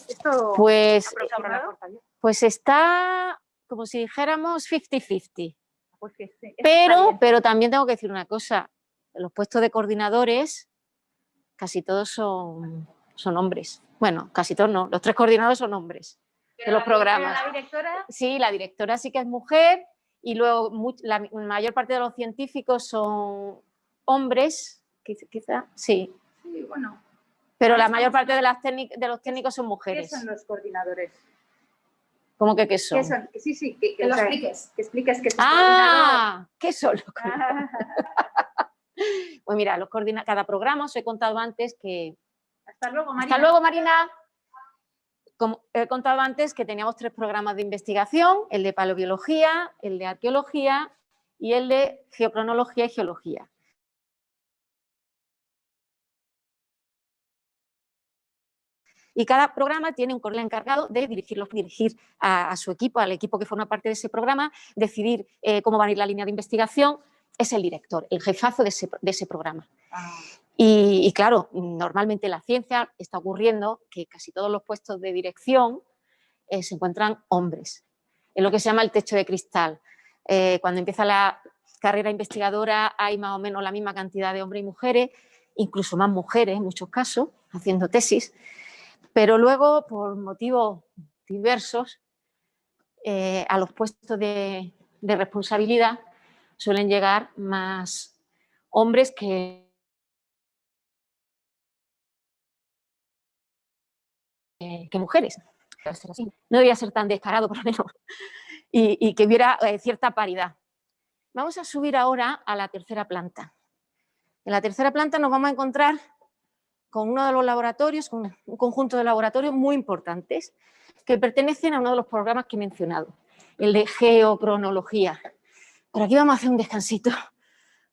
Esto Pues, aproximado. pues está como si dijéramos 50-50. Pues que sí, esto está bien. Pero también tengo que decir una cosa. Los puestos de coordinadores casi todos son hombres. Bueno, casi todos no. Los 3 coordinadores son hombres de los programas. Pero la directora, Sí, la directora sí que es mujer y luego la mayor parte de los científicos son hombres, quizá, sí. sí, bueno, Pero la mayor parte de los técnicos son ¿qué mujeres. son los coordinadores? ¿Cómo que qué son? ¿Qué son? Sí, sí, que Que lo o sea, expliques. que expliques que es ¡Ah! ¿Qué son los coordinador. coordinadores? Pues mira, cada programa, os he contado antes que... Hasta luego, Marina. Hasta luego, Marina. Como he contado antes que teníamos 3 programas de investigación, el de paleobiología, el de arqueología y el de geocronología y geología. Y cada programa tiene un coordinador encargado de dirigir a su equipo, al equipo que forma parte de ese programa, decidir cómo va a ir la línea de investigación. Es el director, el jefazo de ese programa. Ah. Y claro, normalmente en la ciencia está ocurriendo que casi todos los puestos de dirección se encuentran hombres. Es lo que se llama el techo de cristal. Cuando empieza la carrera investigadora hay más o menos la misma cantidad de hombres y mujeres, incluso más mujeres en muchos casos, haciendo tesis. Pero luego, por motivos diversos, a los puestos de responsabilidad suelen llegar más hombres que mujeres. No debía ser tan descarado, por lo menos, y que hubiera cierta paridad. Vamos a subir ahora a la tercera planta. En la tercera planta nos vamos a encontrar con uno de los laboratorios, con un conjunto de laboratorios muy importantes que pertenecen a uno de los programas que he mencionado. el de geocronología. Pero aquí vamos a hacer un descansito.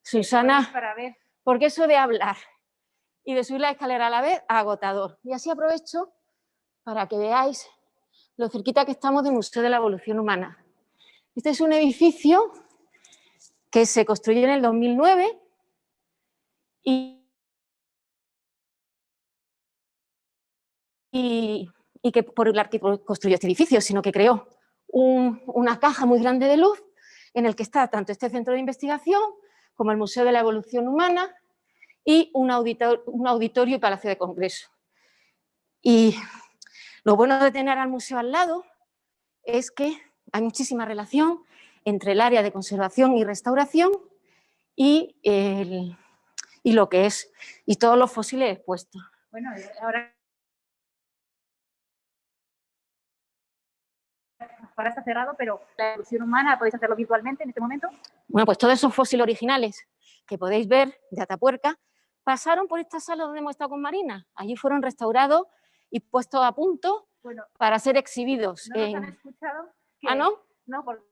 Susana, Para ver. porque eso de hablar y de subir la escalera a la vez, agotador. Y así aprovecho para que veáis lo cerquita que estamos del Museo de la Evolución Humana. Este es un edificio que se construyó en el 2009 y que por el arquitecto construyó este edificio, sino que creó una caja muy grande de luz en el que está tanto este centro de investigación como el Museo de la Evolución Humana y un auditorio y palacio de congreso. Y lo bueno de tener al museo al lado es que hay muchísima relación entre el área de conservación y restauración y lo que es, y todos los fósiles expuestos. Bueno, ahora está cerrado, pero la evolución humana podéis hacerlo virtualmente en este momento. Bueno, pues todos esos fósiles originales que podéis ver de Atapuerca pasaron por esta sala donde hemos estado con Marina. Allí fueron restaurados y puestos a punto para ser exhibidos. ¿No nos han escuchado? ¿Ah, no? No, porque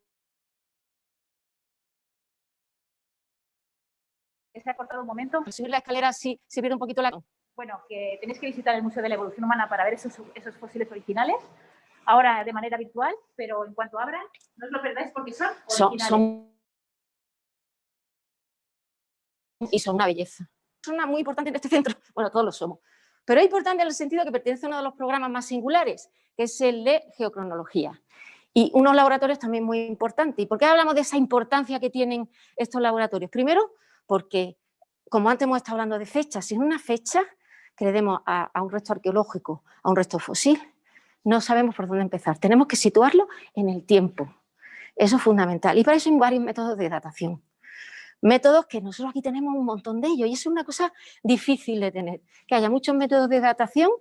se ha cortado un momento. Al subir la escalera sí se pierde un poquito la... Bueno, que tenéis que visitar el Museo de la Evolución Humana para ver esos fósiles originales. Ahora de manera virtual, pero en cuanto abran, no os lo perdáis porque son originales. Y son una belleza. Son una muy importante en este centro. Bueno, todos lo somos. Pero es importante en el sentido que pertenece a uno de los programas más singulares, que es el de geocronología. Y unos laboratorios también muy importantes. ¿Y por qué hablamos de esa importancia que tienen estos laboratorios? Primero, porque, como antes hemos estado hablando de fechas, sin una fecha que le demos a un resto arqueológico, a un resto fósil, no sabemos por dónde empezar. Tenemos que situarlo en el tiempo. Eso es fundamental. Y para eso hay varios métodos de datación. Métodos que nosotros aquí tenemos un montón de ellos y eso es una cosa difícil de tener, que haya muchos métodos de datación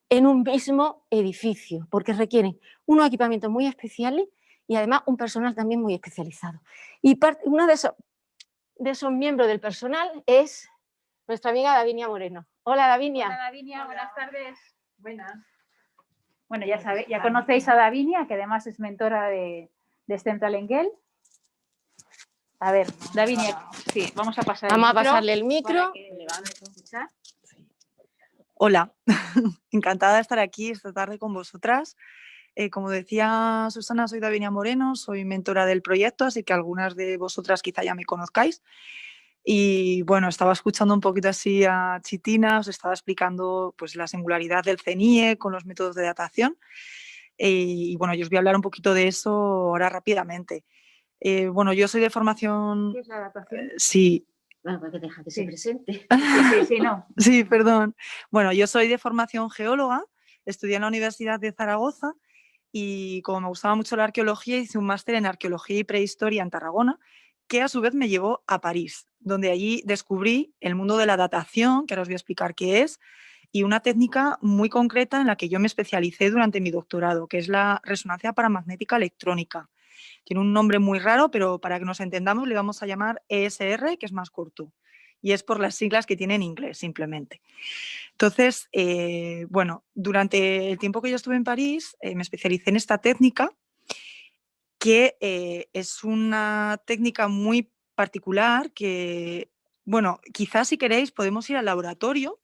en un mismo edificio, porque requieren unos equipamientos muy especiales y además un personal también muy especializado. Y uno de esos miembros del personal es nuestra amiga Davinia Moreno. Hola, Davinia. Hola, Davinia, buenas tardes. Buenas. Bueno, ya sabéis, ya conocéis a Davinia, que además es mentora de Stemptalenguel. A ver, Davinia, sí, vamos a pasarle el micro. Hola, encantada de estar aquí esta tarde con vosotras. Como decía Susana, soy Davinia Moreno, soy mentora del proyecto, así que algunas de vosotras quizá ya me conozcáis. Y bueno, estaba escuchando un poquito así a Chitina, os estaba explicando pues, la singularidad del CENIE con los métodos de datación. Y bueno, yo os voy a hablar un poquito de eso ahora rápidamente. Bueno, yo soy de formación... ¿Qué es la datación? Sí. Bueno, pues que deja que se presente. Sí, no. Sí, perdón. Bueno, yo soy de formación geóloga, estudié en la Universidad de Zaragoza y como me gustaba mucho la arqueología, hice un máster en arqueología y prehistoria en Tarragona, que a su vez me llevó a París, donde allí descubrí el mundo de la datación, que ahora os voy a explicar qué es, y una técnica muy concreta en la que yo me especialicé durante mi doctorado, que es la resonancia paramagnética electrónica. Tiene un nombre muy raro, pero para que nos entendamos le vamos a llamar ESR, que es más corto. Y es por las siglas que tiene en inglés, simplemente. Entonces, bueno, durante el tiempo que yo estuve en París, me especialicé en esta técnica, que es una técnica muy particular que, bueno, quizás si queréis podemos ir al laboratorio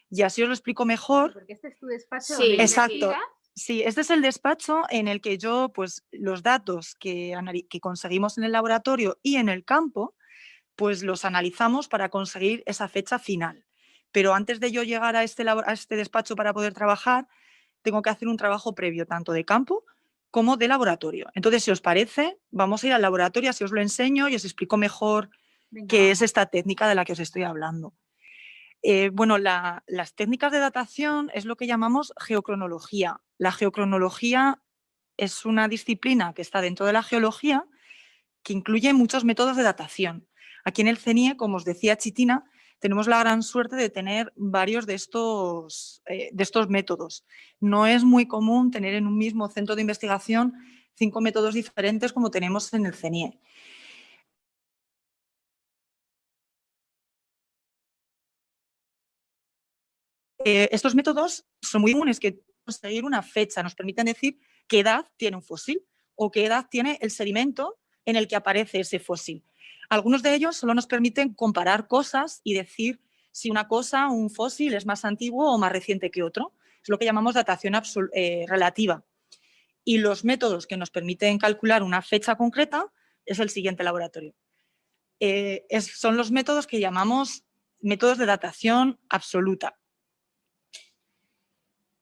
y así os lo explico mejor. Porque este es tu despacho. Sí, exacto. Sí, este es el despacho en el que yo, pues, los datos que conseguimos en el laboratorio y en el campo, pues los analizamos para conseguir esa fecha final. Pero antes de yo llegar a este despacho para poder trabajar, tengo que hacer un trabajo previo, tanto de campo como de laboratorio. Entonces, si os parece, vamos a ir al laboratorio, así os lo enseño y os explico mejor qué es esta técnica de la que os estoy hablando. Bueno, las técnicas de datación es lo que llamamos geocronología. La geocronología es una disciplina que está dentro de la geología que incluye muchos métodos de datación. Aquí en el CENIE, como os decía Chitina, tenemos la gran suerte de tener varios de estos métodos. No es muy común tener en un mismo centro de investigación 5 métodos diferentes como tenemos en el CENIE. Estos métodos son muy comunes, que conseguir una fecha, nos permiten decir qué edad tiene un fósil. o qué edad tiene el sedimento en el que aparece ese fósil. Algunos de ellos solo nos permiten comparar cosas y decir si una cosa, un fósil, es más antiguo o más reciente que otro. Es lo que llamamos datación relativa. Y los métodos que nos permiten calcular una fecha concreta es el siguiente laboratorio. Son los métodos que llamamos métodos de datación absoluta.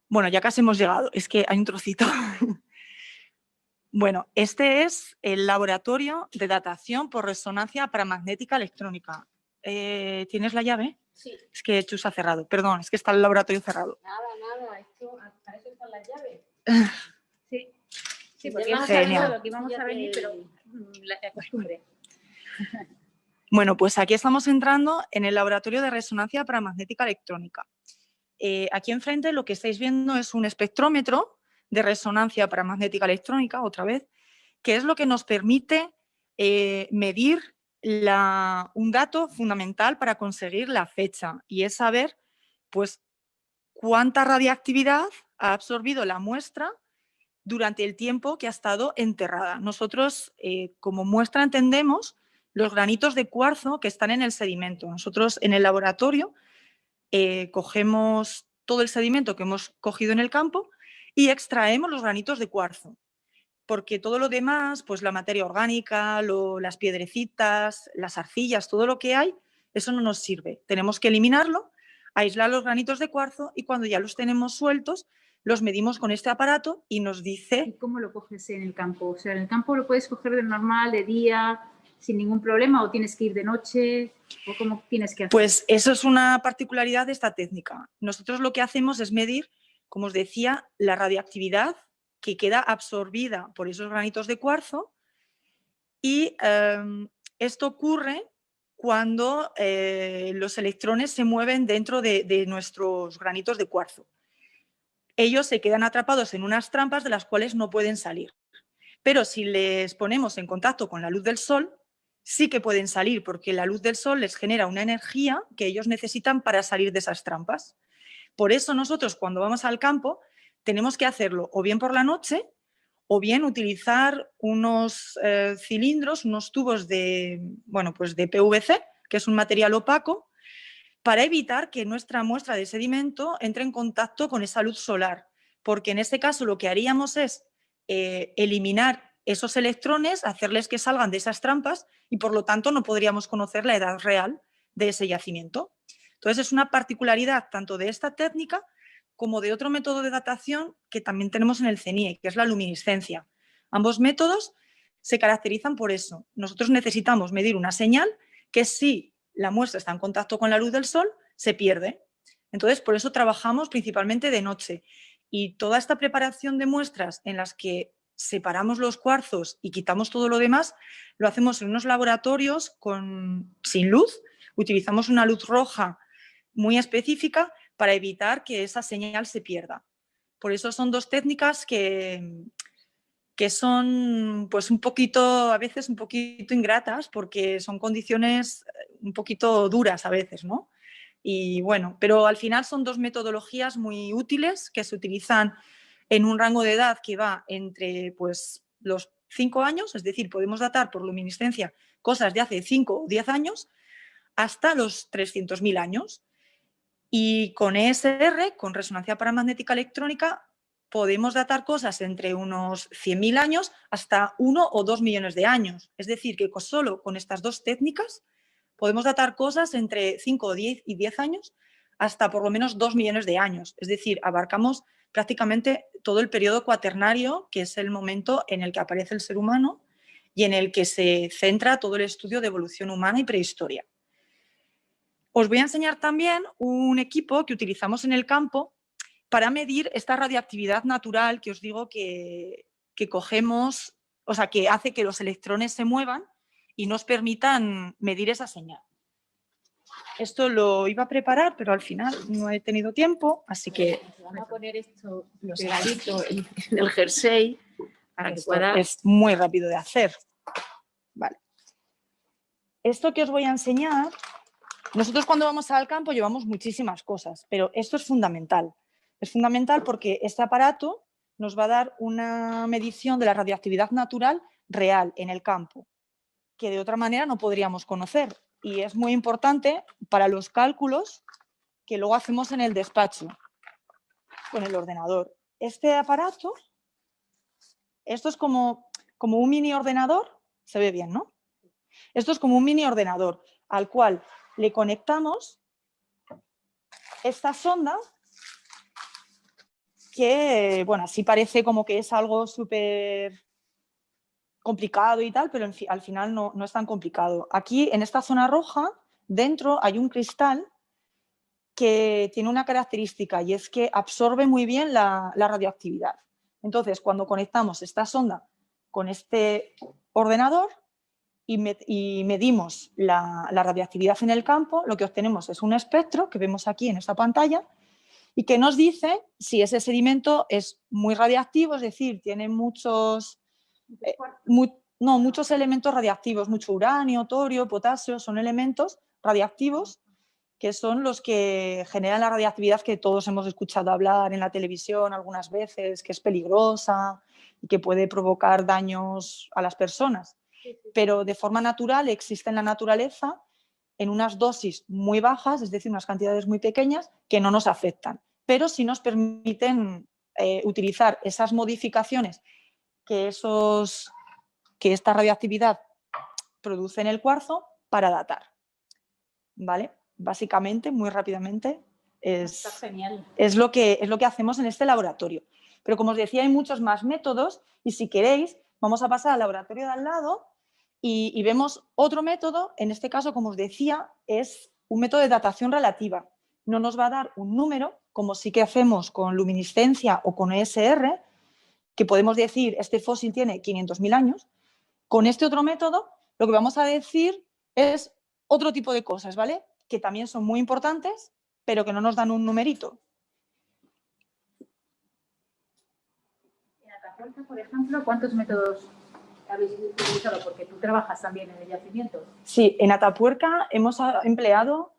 Bueno, ya casi hemos llegado, es que hay un trocito. Bueno, este es el laboratorio de datación por resonancia paramagnética electrónica. ¿Tienes la llave? Sí. Es que Chus ha cerrado, perdón, es que está el laboratorio cerrado. Nada, esto para eso están las llaves. Sí, sí, porque porque hemos hemos Genial. avisado que íbamos a venir, pero la costumbre. Bueno, pues aquí estamos entrando en el laboratorio de resonancia paramagnética electrónica. Aquí enfrente lo que estáis viendo es un espectrómetro de resonancia paramagnética electrónica, otra vez, que es lo que nos permite medir un dato fundamental para conseguir la fecha, y es saber pues, cuánta radiactividad ha absorbido la muestra durante el tiempo que ha estado enterrada. Nosotros, como muestra, entendemos los granitos de cuarzo que están en el sedimento. Nosotros en el laboratorio cogemos todo el sedimento que hemos cogido en el campo y extraemos los granitos de cuarzo, porque todo lo demás, pues la materia orgánica, las piedrecitas, las arcillas, todo lo que hay, eso no nos sirve. Tenemos que eliminarlo, aislar los granitos de cuarzo y cuando ya los tenemos sueltos, los medimos con este aparato y nos dice... ¿Y cómo lo coges en el campo? O sea, ¿en el campo lo puedes coger de normal, de día, sin ningún problema, o tienes que ir de noche? ¿O cómo tienes que hacer? Pues eso es una particularidad de esta técnica. Nosotros lo que hacemos es medir, como os decía, la radiactividad que queda absorbida por esos granitos de cuarzo y esto ocurre cuando los electrones se mueven dentro de nuestros granitos de cuarzo. Ellos se quedan atrapados en unas trampas de las cuales no pueden salir. Pero si les ponemos en contacto con la luz del sol, sí que pueden salir, porque la luz del sol les genera una energía que ellos necesitan para salir de esas trampas. Por eso nosotros, cuando vamos al campo, tenemos que hacerlo o bien por la noche o bien utilizar unos cilindros, unos tubos de PVC, que es un material opaco, para evitar que nuestra muestra de sedimento entre en contacto con esa luz solar, porque en este caso lo que haríamos es eliminar esos electrones, hacerles que salgan de esas trampas y por lo tanto no podríamos conocer la edad real de ese yacimiento. Entonces es una particularidad tanto de esta técnica como de otro método de datación que también tenemos en el CNIE, que es la luminiscencia. Ambos métodos se caracterizan por eso. Nosotros necesitamos medir una señal que si la muestra está en contacto con la luz del sol, se pierde. Entonces, por eso trabajamos principalmente de noche. Y toda esta preparación de muestras en las que separamos los cuarzos y quitamos todo lo demás, lo hacemos en unos laboratorios sin luz. Utilizamos una luz roja muy específica para evitar que esa señal se pierda. Por eso son dos técnicas que son pues a veces un poquito ingratas, porque son condiciones un poquito duras a veces, ¿no? Y bueno, pero al final son dos metodologías muy útiles que se utilizan en un rango de edad que va entre pues, los 5 años, es decir, podemos datar por luminiscencia cosas de hace 5 o 10 años, hasta los 300.000 años. Y con ESR, con resonancia paramagnética electrónica, podemos datar cosas entre unos 100.000 años hasta 1 o 2 millones de años. Es decir, que solo con estas dos técnicas podemos datar cosas entre 5 o 10 y 10 años hasta por lo menos 2 millones de años. Es decir, abarcamos prácticamente todo el periodo cuaternario, que es el momento en el que aparece el ser humano y en el que se centra todo el estudio de evolución humana y prehistoria. Os voy a enseñar también un equipo que utilizamos en el campo para medir esta radiactividad natural que os digo que cogemos, o sea, que hace que los electrones se muevan y nos permitan medir esa señal. Esto lo iba a preparar, pero al final no he tenido tiempo, así que... Vamos a poner esto pegadito en el jersey para que pueda... Es muy rápido de hacer. Vale. Esto que os voy a enseñar, nosotros cuando vamos al campo llevamos muchísimas cosas, pero esto es fundamental. Es fundamental porque este aparato nos va a dar una medición de la radioactividad natural real en el campo, que de otra manera no podríamos conocer. Y es muy importante para los cálculos que luego hacemos en el despacho con el ordenador. Este aparato, esto es como un mini ordenador, se ve bien, ¿no? Esto es como un mini ordenador al cual le conectamos esta sonda que, bueno, así parece como que es algo súper complicado y tal, pero al final no es tan complicado. Aquí, en esta zona roja, dentro hay un cristal que tiene una característica y es que absorbe muy bien la radioactividad. Entonces, cuando conectamos esta sonda con este ordenador y medimos la radioactividad en el campo, lo que obtenemos es un espectro que vemos aquí en esta pantalla y que nos dice si ese sedimento es muy radiactivo, es decir, tiene muchos elementos radiactivos, mucho uranio, torio, potasio, son elementos radiactivos que son los que generan la radiactividad que todos hemos escuchado hablar en la televisión algunas veces, que es peligrosa y que puede provocar daños a las personas. Pero de forma natural existe en la naturaleza en unas dosis muy bajas, es decir, unas cantidades muy pequeñas que no nos afectan, pero sí nos permiten utilizar esas modificaciones que esta radioactividad produce en el cuarzo para datar, ¿vale? Básicamente, muy rápidamente, es lo que hacemos en este laboratorio. Pero como os decía, hay muchos más métodos y si queréis, vamos a pasar al laboratorio de al lado y vemos otro método. En este caso, como os decía, es un método de datación relativa. No nos va a dar un número, como sí que hacemos con luminiscencia o con ESR, que podemos decir este fósil tiene 500.000 años. Con este otro método, lo que vamos a decir es otro tipo de cosas, ¿vale? Que también son muy importantes, pero que no nos dan un numerito. En Atapuerca, por ejemplo, ¿cuántos métodos habéis utilizado? Porque tú trabajas también en el yacimiento. Sí, en Atapuerca hemos empleado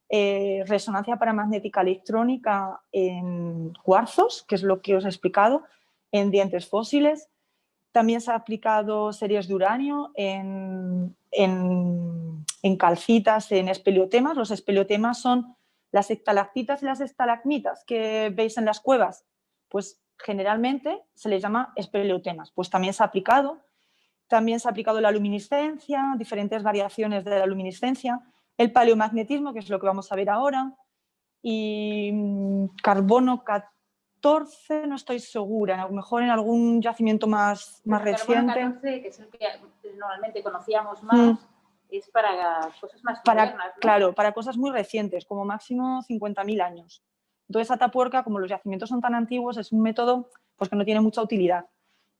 resonancia paramagnética electrónica en cuarzos, que es lo que os he explicado, en dientes fósiles. También se ha aplicado series de uranio en calcitas, en espeleotemas. Los espeleotemas son las estalactitas y las estalagmitas que veis en las cuevas. Pues generalmente se les llama espeleotemas. Pues también se ha aplicado. También se ha aplicado la luminiscencia, diferentes variaciones de la luminiscencia, el paleomagnetismo, que es lo que vamos a ver ahora, y carbono 14, no estoy segura, a lo mejor en algún yacimiento más reciente. Carbono 14, que es el que normalmente conocíamos más, es para cosas más modernas, ¿no? Claro, para cosas muy recientes, como máximo 50.000 años. Entonces, Atapuerca, como los yacimientos son tan antiguos, es un método pues, que no tiene mucha utilidad.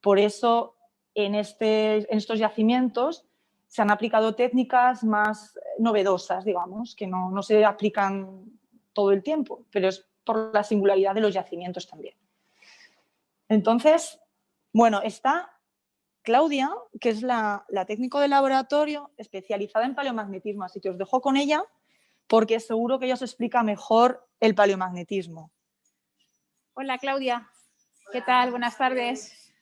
Por eso, en estos yacimientos se han aplicado técnicas más novedosas, digamos, que no se aplican todo el tiempo, pero es por la singularidad de los yacimientos también. Entonces, bueno, está Claudia, que es la técnico de laboratorio especializada en paleomagnetismo, así que os dejo con ella porque seguro que ella os explica mejor el paleomagnetismo. Hola, Claudia. ¿Qué tal? Buenas tardes.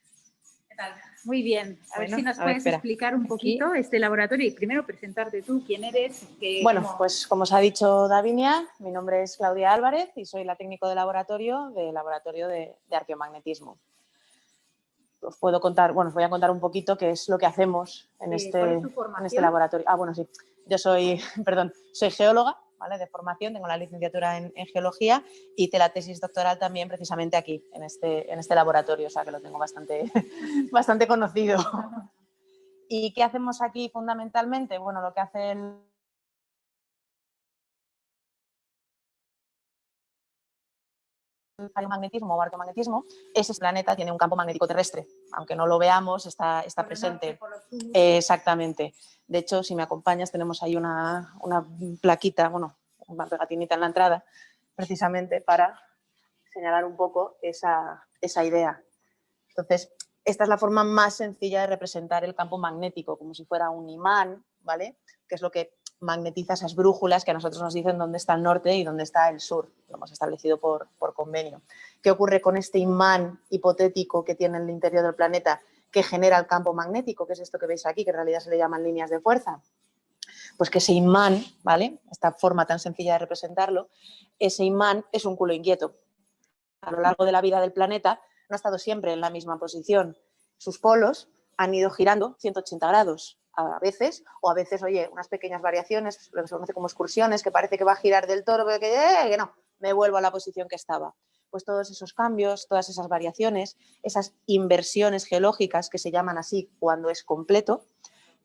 ¿Qué tal? Muy bien. A ver si nos puedes explicar un poquito este laboratorio y primero presentarte tú, quién eres. Bueno, pues como os ha dicho Davinia, mi nombre es Claudia Álvarez y soy la técnico de laboratorio de arqueomagnetismo. Os puedo contar, bueno, os voy a contar un poquito qué es lo que hacemos en este laboratorio. Ah, bueno, sí. Yo soy geóloga, ¿vale? De formación, tengo la licenciatura en geología y hice la tesis doctoral también precisamente aquí, en este laboratorio, o sea que lo tengo bastante conocido. ¿Y qué hacemos aquí fundamentalmente? Bueno, lo que hace el paleomagnetismo o arqueomagnetismo es que el planeta tiene un campo magnético terrestre, aunque no lo veamos, está presente. Exactamente. De hecho, si me acompañas, tenemos ahí una plaquita, bueno, una pegatinita en la entrada, precisamente para señalar un poco esa idea. Entonces, esta es la forma más sencilla de representar el campo magnético, como si fuera un imán, ¿vale? Que es lo que magnetiza esas brújulas que a nosotros nos dicen dónde está el norte y dónde está el sur. Lo hemos establecido por convenio. ¿Qué ocurre con este imán hipotético que tiene en el interior del planeta que genera el campo magnético, que es esto que veis aquí, que en realidad se le llaman líneas de fuerza? Pues que ese imán, ¿vale? Esta forma tan sencilla de representarlo, ese imán es un culo inquieto. A lo largo de la vida del planeta no ha estado siempre en la misma posición. Sus polos han ido girando 180 grados a veces, o a veces, oye, unas pequeñas variaciones, lo que se conoce como excursiones, que parece que va a girar del toro, pero que no, me vuelvo a la posición que estaba. Pues todos esos cambios, todas esas variaciones, esas inversiones geológicas, que se llaman así cuando es completo,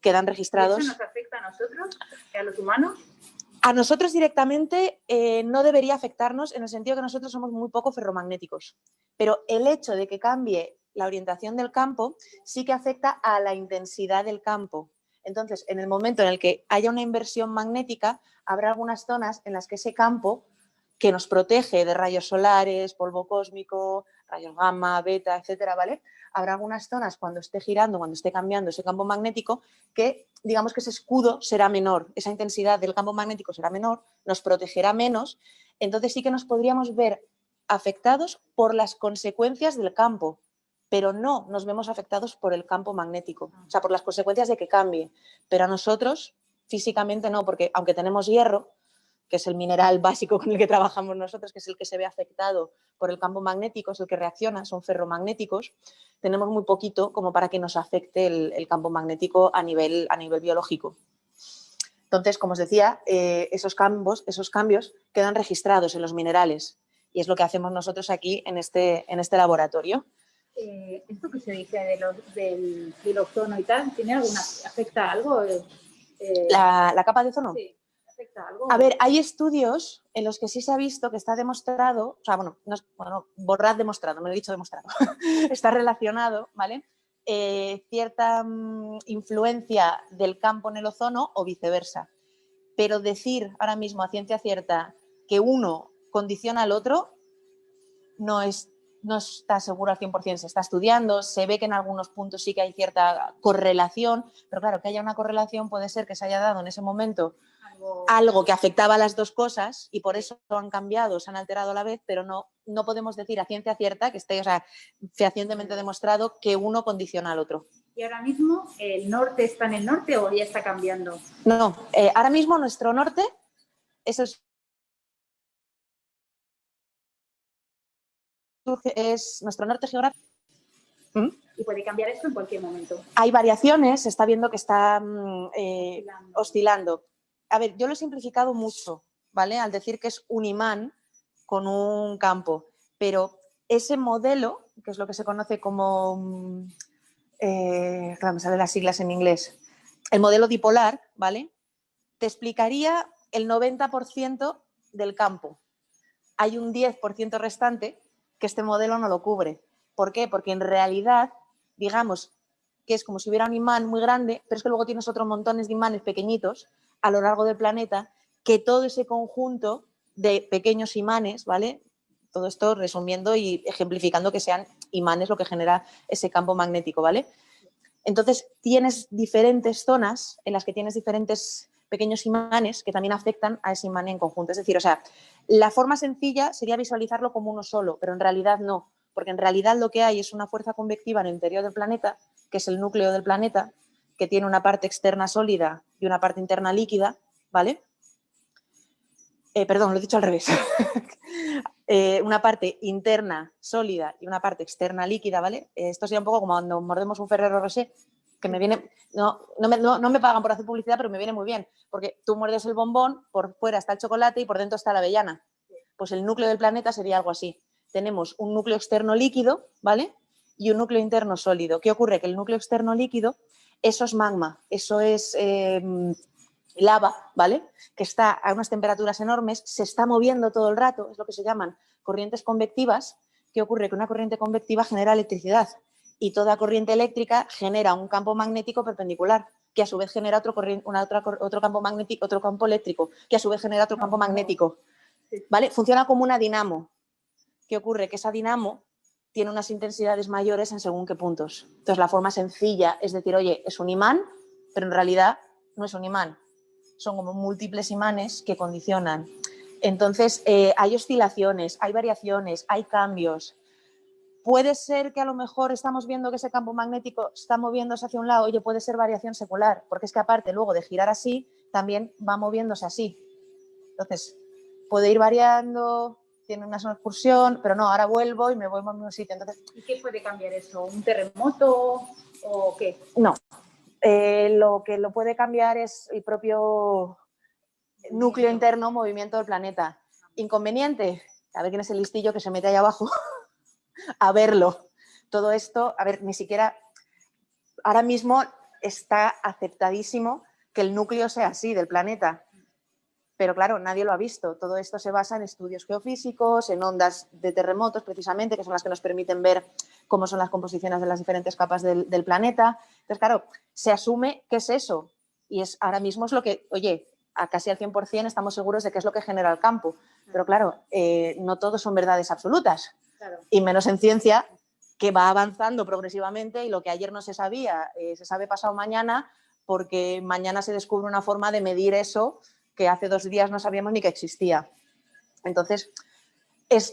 quedan registrados. ¿Eso nos afecta a nosotros, a los humanos? A nosotros directamente no debería afectarnos en el sentido que nosotros somos muy poco ferromagnéticos, pero el hecho de que cambie la orientación del campo sí que afecta a la intensidad del campo. Entonces, en el momento en el que haya una inversión magnética, habrá algunas zonas en las que ese campo que nos protege de rayos solares, polvo cósmico, rayos gamma, beta, etcétera, ¿vale? Habrá algunas zonas cuando esté girando, cuando esté cambiando ese campo magnético, que digamos que ese escudo será menor, esa intensidad del campo magnético será menor, nos protegerá menos, entonces sí que nos podríamos ver afectados por las consecuencias del campo, pero no nos vemos afectados por el campo magnético, o sea, por las consecuencias de que cambie, pero a nosotros físicamente no, porque aunque tenemos hierro, que es el mineral básico con el que trabajamos nosotros, que es el que se ve afectado por el campo magnético, es el que reacciona, son ferromagnéticos, tenemos muy poquito como para que nos afecte el campo magnético a nivel biológico. Entonces, como os decía, esos cambios quedan registrados en los minerales y es lo que hacemos nosotros aquí en este laboratorio. Esto que se dice del ozono y tal, ¿afecta algo? ¿La capa de ozono? Sí. ¿Algo? A ver, hay estudios en los que sí se ha visto que está demostrado, o sea, borrad demostrado, me he dicho demostrado, está relacionado, ¿vale? Cierta influencia del campo en el ozono o viceversa. Pero decir ahora mismo a ciencia cierta que uno condiciona al otro no está seguro al 100%, se está estudiando, se ve que en algunos puntos sí que hay cierta correlación, pero claro, que haya una correlación puede ser que se haya dado en ese momento algo que afectaba a las dos cosas y por eso han cambiado, se han alterado a la vez, pero no podemos decir a ciencia cierta que esté, o sea, fehacientemente demostrado que uno condiciona al otro. ¿Y ahora mismo el norte está en el norte o ya está cambiando? No, ahora mismo nuestro norte es nuestro norte geográfico. Y puede cambiar esto en cualquier momento. Hay variaciones, se está viendo que está oscilando. A ver, yo lo he simplificado mucho, ¿vale? Al decir que es un imán con un campo, pero ese modelo, que es lo que se conoce como, claro, me salen las siglas en inglés, el modelo dipolar, ¿vale? Te explicaría el 90% del campo. Hay un 10% restante que este modelo no lo cubre. ¿Por qué? Porque en realidad, digamos, que es como si hubiera un imán muy grande, pero es que luego tienes otros montones de imanes pequeñitos a lo largo del planeta, que todo ese conjunto de pequeños imanes, ¿vale? Todo esto resumiendo y ejemplificando que sean imanes lo que genera ese campo magnético, ¿vale? Entonces tienes diferentes zonas en las que tienes diferentes pequeños imanes que también afectan a ese imán en conjunto. Es decir, o sea, la forma sencilla sería visualizarlo como uno solo, pero en realidad no, porque en realidad lo que hay es una fuerza convectiva en el interior del planeta, que es el núcleo del planeta, que tiene una parte externa sólida y una parte interna líquida, ¿vale? Perdón, lo he dicho al revés. Una parte interna sólida y una parte externa líquida, ¿vale? Esto sería un poco como cuando mordemos un Ferrero Rocher, que me viene... No me pagan por hacer publicidad, pero me viene muy bien, porque tú muerdes el bombón, por fuera está el chocolate y por dentro está la avellana. Pues el núcleo del planeta sería algo así. Tenemos un núcleo externo líquido, ¿vale? Y un núcleo interno sólido. ¿Qué ocurre? Que el núcleo externo líquido, eso es magma, eso es lava, ¿vale? Que está a unas temperaturas enormes, se está moviendo todo el rato, es lo que se llaman corrientes convectivas. ¿Qué ocurre? Que una corriente convectiva genera electricidad y toda corriente eléctrica genera un campo magnético perpendicular, que a su vez genera otro campo magnético, otro campo eléctrico, que a su vez genera otro campo magnético, ¿vale? Funciona como una dinamo. ¿Qué ocurre? Que esa dinamo tiene unas intensidades mayores en según qué puntos. Entonces, la forma sencilla es decir, oye, es un imán, pero en realidad no es un imán. son como múltiples imanes que condicionan. Entonces, hay oscilaciones, hay variaciones, hay cambios. Puede ser que a lo mejor estamos viendo que ese campo magnético está moviéndose hacia un lado, oye, puede ser variación secular, porque es que aparte luego de girar así, también va moviéndose así. Entonces, puede ir variando, tiene una excursión, pero no, ahora vuelvo y me voy a un sitio. Entonces, ¿Y qué puede cambiar eso? ¿Un terremoto o qué? no, lo que lo puede cambiar es el propio núcleo interno, movimiento del planeta. Inconveniente, a ver quién es el listillo que se mete ahí abajo a verlo. Todo esto, a ver, ni siquiera ahora mismo está aceptadísimo que el núcleo sea así del planeta. Pero claro, nadie lo ha visto. Todo esto se basa en estudios geofísicos, en ondas de terremotos, precisamente, que son las que nos permiten ver cómo son las composiciones de las diferentes capas del planeta. Entonces, claro, se asume que es eso. Y ahora mismo es lo que, oye, a casi al 100% estamos seguros de que es lo que genera el campo. Pero claro, no todos son verdades absolutas. Claro. Y menos en ciencia, que va avanzando progresivamente y lo que ayer no se sabía, se sabe pasado mañana, porque mañana se descubre una forma de medir eso que hace 2 días no sabíamos ni que existía. Entonces,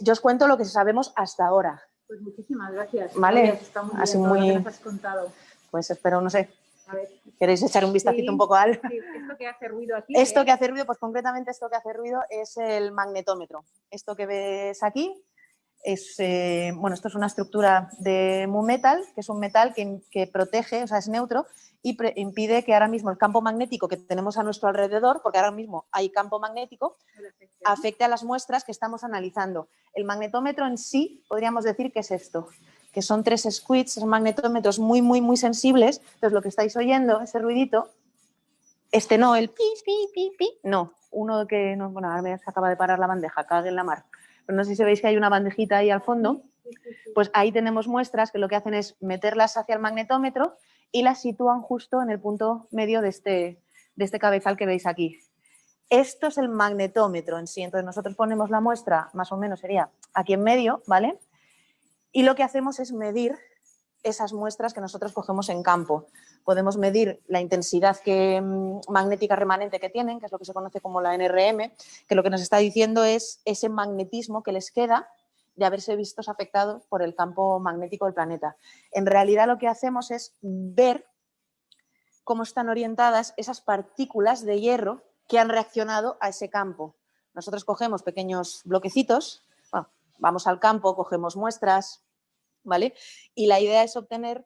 yo os cuento lo que sabemos hasta ahora. Pues muchísimas gracias. Vale, Está muy bien así todo muy... lo que nos has contado. Pues espero, no sé, A ver. ¿queréis echar un vistacito Sí, un poco al...? sí. ¿Esto que hace ruido aquí? Esto que hace ruido, pues concretamente esto que hace ruido es el magnetómetro. Esto que ves aquí es, bueno, esto es una estructura de Mu-Metal, que es un metal que protege, o sea, es neutro y impide que ahora mismo el campo magnético que tenemos a nuestro alrededor, porque ahora mismo hay campo magnético, afecte a las muestras que estamos analizando. El magnetómetro en sí, podríamos decir que es esto, que son 3 squids, son magnetómetros muy, muy, muy sensibles. Entonces, lo que estáis oyendo, ese ruidito, este no, el pi, pi, pi, pi, no, uno que, no, bueno, ahora me se acaba de parar la bandeja, cague en la mar. Pero no sé si veis que hay una bandejita ahí al fondo, pues ahí tenemos muestras que lo que hacen es meterlas hacia el magnetómetro y las sitúan justo en el punto medio de este cabezal que veis aquí. Esto es el magnetómetro en sí, entonces nosotros ponemos la muestra, más o menos sería aquí en medio, ¿vale? Y lo que hacemos es medir esas muestras que nosotros cogemos en campo. Podemos medir la intensidad magnética remanente que tienen, que es lo que se conoce como la NRM, que lo que nos está diciendo es ese magnetismo que les queda de haberse vistos afectados por el campo magnético del planeta. En realidad lo que hacemos es ver cómo están orientadas esas partículas de hierro que han reaccionado a ese campo. Nosotros cogemos pequeños bloquecitos, bueno, vamos al campo, cogemos muestras, ¿vale? Y la idea es obtener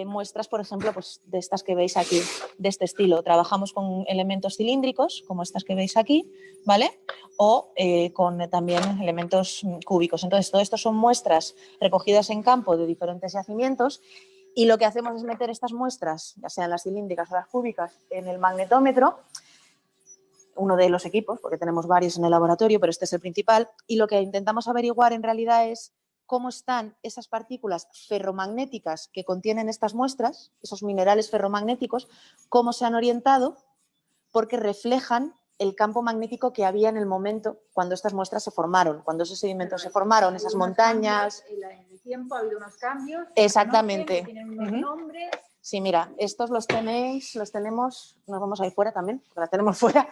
muestras, por ejemplo, pues, de estas que veis aquí, de este estilo. Trabajamos con elementos cilíndricos, como estas que veis aquí, ¿vale? O con también elementos cúbicos. Entonces, todo esto son muestras recogidas en campo de diferentes yacimientos y lo que hacemos es meter estas muestras, ya sean las cilíndricas o las cúbicas, en el magnetómetro, uno de los equipos, porque tenemos varios en el laboratorio, pero este es el principal, y lo que intentamos averiguar en realidad es cómo están esas partículas ferromagnéticas que contienen estas muestras, esos minerales ferromagnéticos, cómo se han orientado, porque reflejan el campo magnético que había en el momento cuando estas muestras se formaron, cuando esos sedimentos se formaron, esas montañas. En el tiempo ha habido unos cambios. Exactamente. Tienen unos nombres. Sí, mira, estos los tenemos, nos vamos a ir fuera también, porque las tenemos fuera,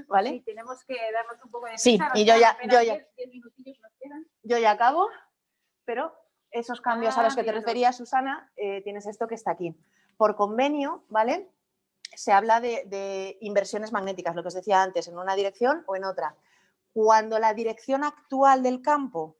¿vale? Sí, tenemos que darnos un poco de Sí, prisa, y yo ya 10 minutillos nos quedan. yo ya acabo, pero esos cambios a los que te míralo. referías, Susana, tienes esto que está aquí. Por convenio, ¿vale? Se habla de inversiones magnéticas, lo que os decía antes, en una dirección o en otra. Cuando la dirección actual del campo,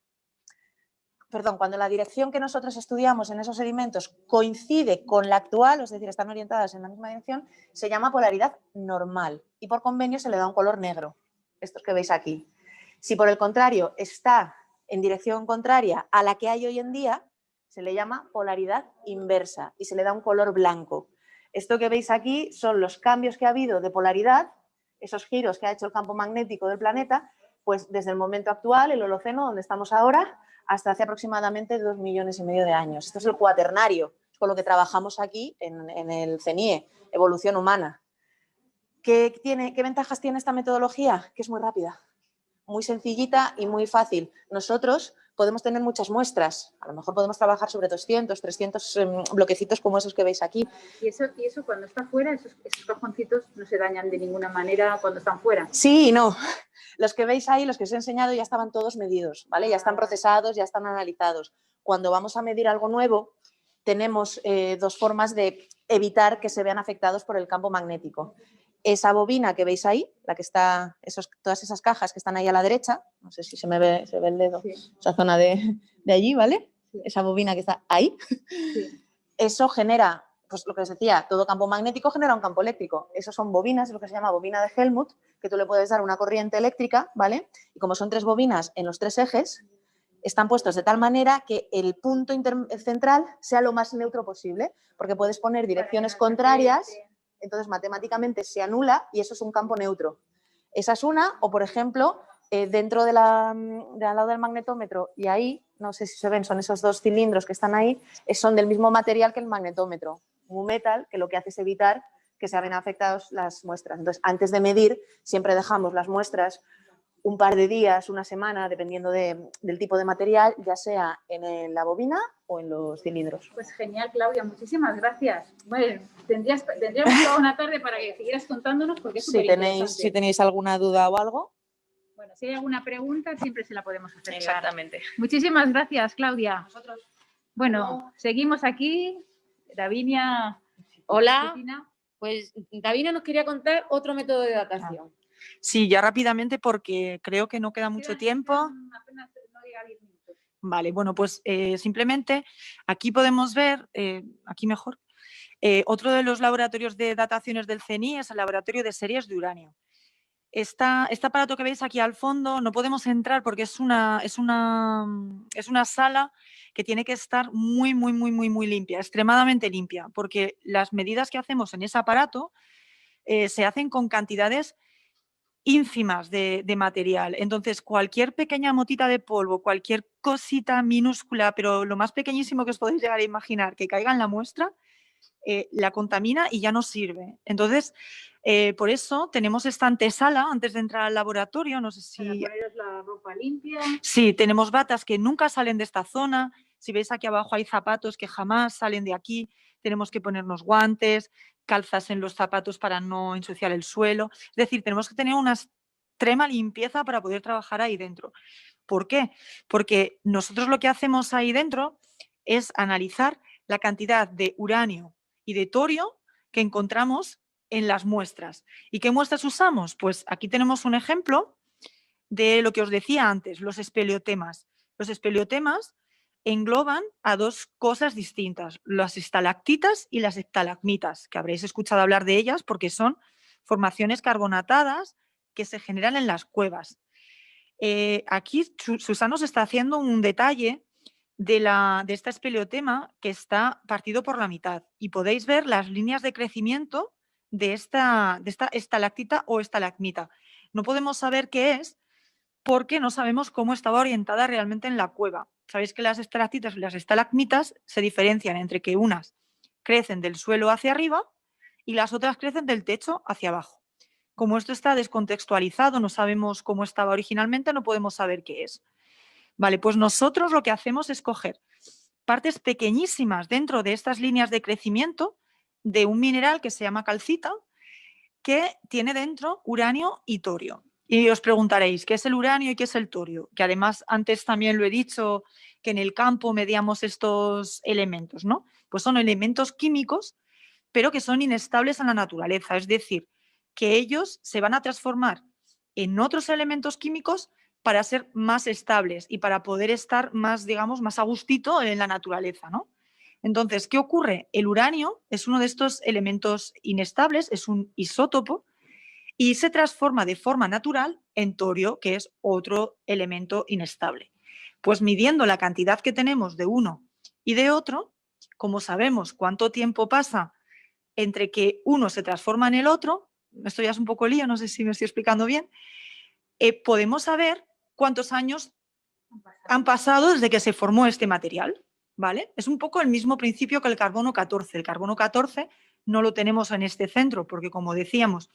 cuando la dirección que nosotros estudiamos en esos sedimentos coincide con la actual, es decir, están orientadas en la misma dirección, se llama polaridad normal y por convenio se le da un color negro, estos que veis aquí. Si por el contrario está en dirección contraria a la que hay hoy en día, se le llama polaridad inversa y se le da un color blanco. Esto que veis aquí son los cambios que ha habido de polaridad, esos giros que ha hecho el campo magnético del planeta, pues desde el momento actual, el Holoceno, donde estamos ahora, hasta hace aproximadamente 2,5 millones de años. Esto es el cuaternario, con lo que trabajamos aquí en el CENIE, evolución humana. ¿Qué ventajas tiene esta metodología? Que es muy rápida. muy sencillita y muy fácil. Nosotros podemos tener muchas muestras, a lo mejor podemos trabajar sobre 200, 300 bloquecitos como esos que veis aquí. ¿Y eso cuando está fuera, esos cajoncitos no se dañan de ninguna manera cuando están fuera? Sí y no. Los que veis ahí, los que os he enseñado, ya estaban todos medidos, ¿vale? Ya están procesados, ya están analizados. Cuando vamos a medir algo nuevo, tenemos dos formas de evitar que se vean afectados por el campo magnético. Esa bobina que veis ahí, la que está, todas esas cajas que están ahí a la derecha, no sé si se ve el dedo, sí. Esa zona de allí, ¿vale? Sí. Esa bobina que está ahí, sí. Eso genera, pues lo que os decía, todo campo magnético genera un campo eléctrico. Eso son bobinas, es lo que se llama bobina de Helmut, que tú le puedes dar una corriente eléctrica, ¿vale? Y como son 3 bobinas en los 3 ejes, están puestos de tal manera que el punto central sea lo más neutro posible, porque puedes poner direcciones contrarias. Entonces, matemáticamente se anula y eso es un campo neutro. Esa es una, o por ejemplo, dentro de al lado del magnetómetro, y ahí, no sé si se ven, son esos 2 cilindros que están ahí, son del mismo material que el magnetómetro, un metal, que lo que hace es evitar que se vean afectadas las muestras. Entonces, antes de medir, siempre dejamos las muestras un par de días, una semana, dependiendo del tipo de material, ya sea en la bobina o en los cilindros. Pues genial, Claudia, muchísimas gracias. Bueno, tendríamos toda una tarde para que siguieras contándonos porque es súper interesante. Si tenéis alguna duda o algo. Bueno, si hay alguna pregunta, siempre se la podemos hacer. Exactamente. Llegar. Muchísimas gracias, Claudia. A vosotros. Bueno, seguimos aquí. Davinia. Hola. Pues Davinia nos quería contar otro método de datación. Sí, ya rápidamente porque creo que no queda mucho tiempo. Apenas no llega a 10 minutos. Vale, bueno, pues simplemente aquí podemos ver, aquí mejor, otro de los laboratorios de dataciones del CNI es el laboratorio de series de uranio. Este aparato que veis aquí al fondo no podemos entrar porque es una sala que tiene que estar muy limpia, extremadamente limpia, porque las medidas que hacemos en ese aparato se hacen con cantidades ínfimas de material. Entonces, cualquier pequeña motita de polvo, cualquier cosita minúscula, pero lo más pequeñísimo que os podéis llegar a imaginar que caiga en la muestra, la contamina y ya no sirve. Entonces, por eso tenemos esta antesala antes de entrar al laboratorio. No sé si... Para poneros la ropa limpia. Sí, tenemos batas que nunca salen de esta zona. Si veis aquí abajo hay zapatos que jamás salen de aquí. Tenemos que ponernos guantes, calzas en los zapatos para no ensuciar el suelo. Es decir, tenemos que tener una extrema limpieza para poder trabajar ahí dentro. ¿Por qué? Porque nosotros lo que hacemos ahí dentro es analizar la cantidad de uranio y de torio que encontramos en las muestras. ¿Y qué muestras usamos? Pues aquí tenemos un ejemplo de lo que os decía antes, los espeleotemas. Los espeleotemas engloban a 2 cosas distintas, las estalactitas y las estalagmitas, que habréis escuchado hablar de ellas porque son formaciones carbonatadas que se generan en las cuevas. Aquí Susana os está haciendo un detalle de esta espeleotema que está partido por la mitad y podéis ver las líneas de crecimiento de esta estalactita o estalagmita. No podemos saber qué es porque no sabemos cómo estaba orientada realmente en la cueva. Sabéis que las estalactitas y las estalagmitas se diferencian entre que unas crecen del suelo hacia arriba y las otras crecen del techo hacia abajo. Como esto está descontextualizado, no sabemos cómo estaba originalmente, no podemos saber qué es. Vale, pues nosotros lo que hacemos es coger partes pequeñísimas dentro de estas líneas de crecimiento de un mineral que se llama calcita, que tiene dentro uranio y torio. Y os preguntaréis, ¿qué es el uranio y qué es el torio? Que además antes también lo he dicho, que en el campo medíamos estos elementos, ¿no? Pues son elementos químicos, pero que son inestables en la naturaleza. Es decir, que ellos se van a transformar en otros elementos químicos para ser más estables y para poder estar más, digamos, más a gustito en la naturaleza, ¿no? Entonces, ¿qué ocurre? El uranio es uno de estos elementos inestables, es un isótopo y se transforma de forma natural en torio, que es otro elemento inestable. Pues midiendo la cantidad que tenemos de uno y de otro, como sabemos cuánto tiempo pasa entre que uno se transforma en el otro, esto ya es un poco lío, no sé si me estoy explicando bien, podemos saber cuántos años han pasado desde que se formó este material, ¿vale? Es un poco el mismo principio que el carbono 14. El carbono 14 no lo tenemos en este centro porque, como decíamos,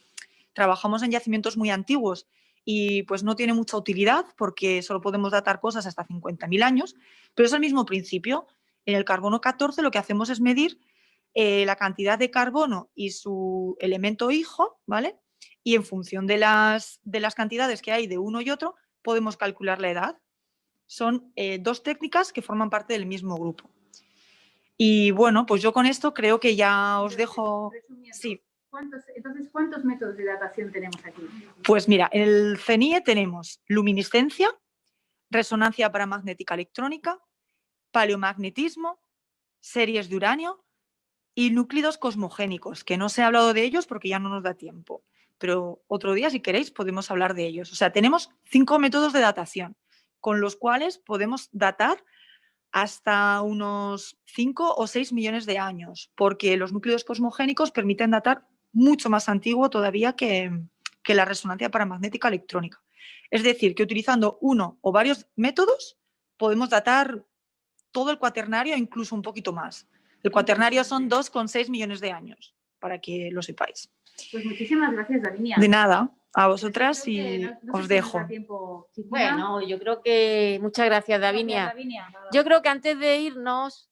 trabajamos en yacimientos muy antiguos y pues no tiene mucha utilidad porque solo podemos datar cosas hasta 50.000 años, pero es el mismo principio. En el carbono 14 lo que hacemos es medir la cantidad de carbono y su elemento hijo, ¿vale? Y en función de las cantidades que hay de uno y otro, podemos calcular la edad. Son dos técnicas que forman parte del mismo grupo. Y bueno, pues yo con esto creo que ya os dejo... Sí. Entonces, ¿cuántos métodos de datación tenemos aquí? Pues mira, en el CNIE tenemos luminiscencia, resonancia paramagnética electrónica, paleomagnetismo, series de uranio y núclidos cosmogénicos, que no se ha hablado de ellos porque ya no nos da tiempo. Pero otro día, si queréis, podemos hablar de ellos. O sea, tenemos 5 métodos de datación, con los cuales podemos datar hasta unos 5 o 6 millones de años, porque los núcleos cosmogénicos permiten datar mucho más antiguo todavía que la resonancia paramagnética electrónica. Es decir, que utilizando uno o varios métodos podemos datar todo el cuaternario e incluso un poquito más. El cuaternario son 2,6 millones de años, para que lo sepáis. Pues muchísimas gracias, Davinia. De nada, a vosotras y os dejo. Bueno, yo creo que... Muchas gracias, Davinia. Yo creo que antes de irnos,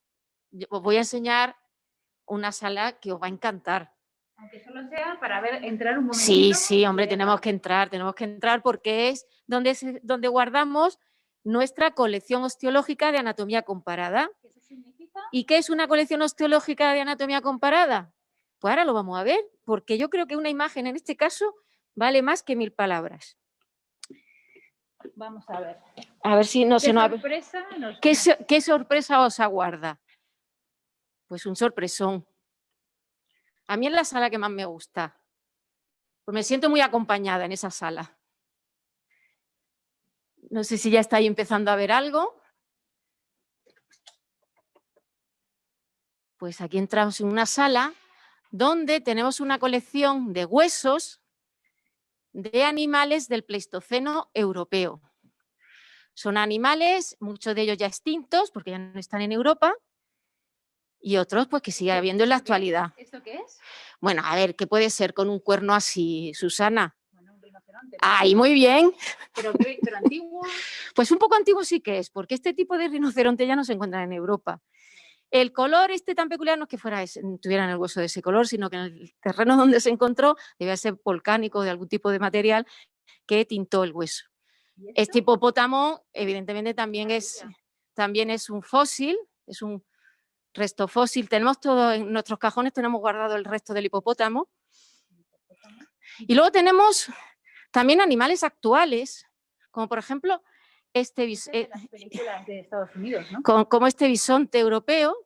os voy a enseñar una sala que os va a encantar. Aunque solo sea para entrar un momentito. Sí, sí, hombre, tenemos que entrar porque es donde guardamos nuestra colección osteológica de anatomía comparada. ¿Qué eso significa? ¿Y qué es una colección osteológica de anatomía comparada? Pues ahora lo vamos a ver, porque yo creo que una imagen en este caso vale más que 1000 palabras. Vamos a ver. A ver si no se nos... ¿Qué sorpresa os aguarda? Pues un sorpresón. A mí es la sala que más me gusta. Pues me siento muy acompañada en esa sala. No sé si ya estáis empezando a ver algo. Pues aquí entramos en una sala donde tenemos una colección de huesos de animales del Pleistoceno europeo. Son animales, muchos de ellos ya extintos, porque ya no están en Europa, y otros pues que sigue habiendo en la actualidad. ¿Esto qué es? Bueno, a ver, ¿qué puede ser con un cuerno así, Susana? Bueno, un rinoceronte. ¡Ay, muy bien! Pero antiguo. Pues un poco antiguo sí que es, porque este tipo de rinoceronte ya no se encuentra en Europa. El color tan peculiar no es que tuviera en el hueso de ese color, sino que en el terreno donde se encontró debía ser volcánico de algún tipo de material que tintó el hueso. Este hipopótamo, evidentemente, también es un fósil, es un resto fósil. Tenemos todo en nuestros cajones, tenemos guardado el resto del hipopótamo. Y luego tenemos también animales actuales, como por ejemplo las películas de Estados Unidos, ¿no? como este bisonte europeo.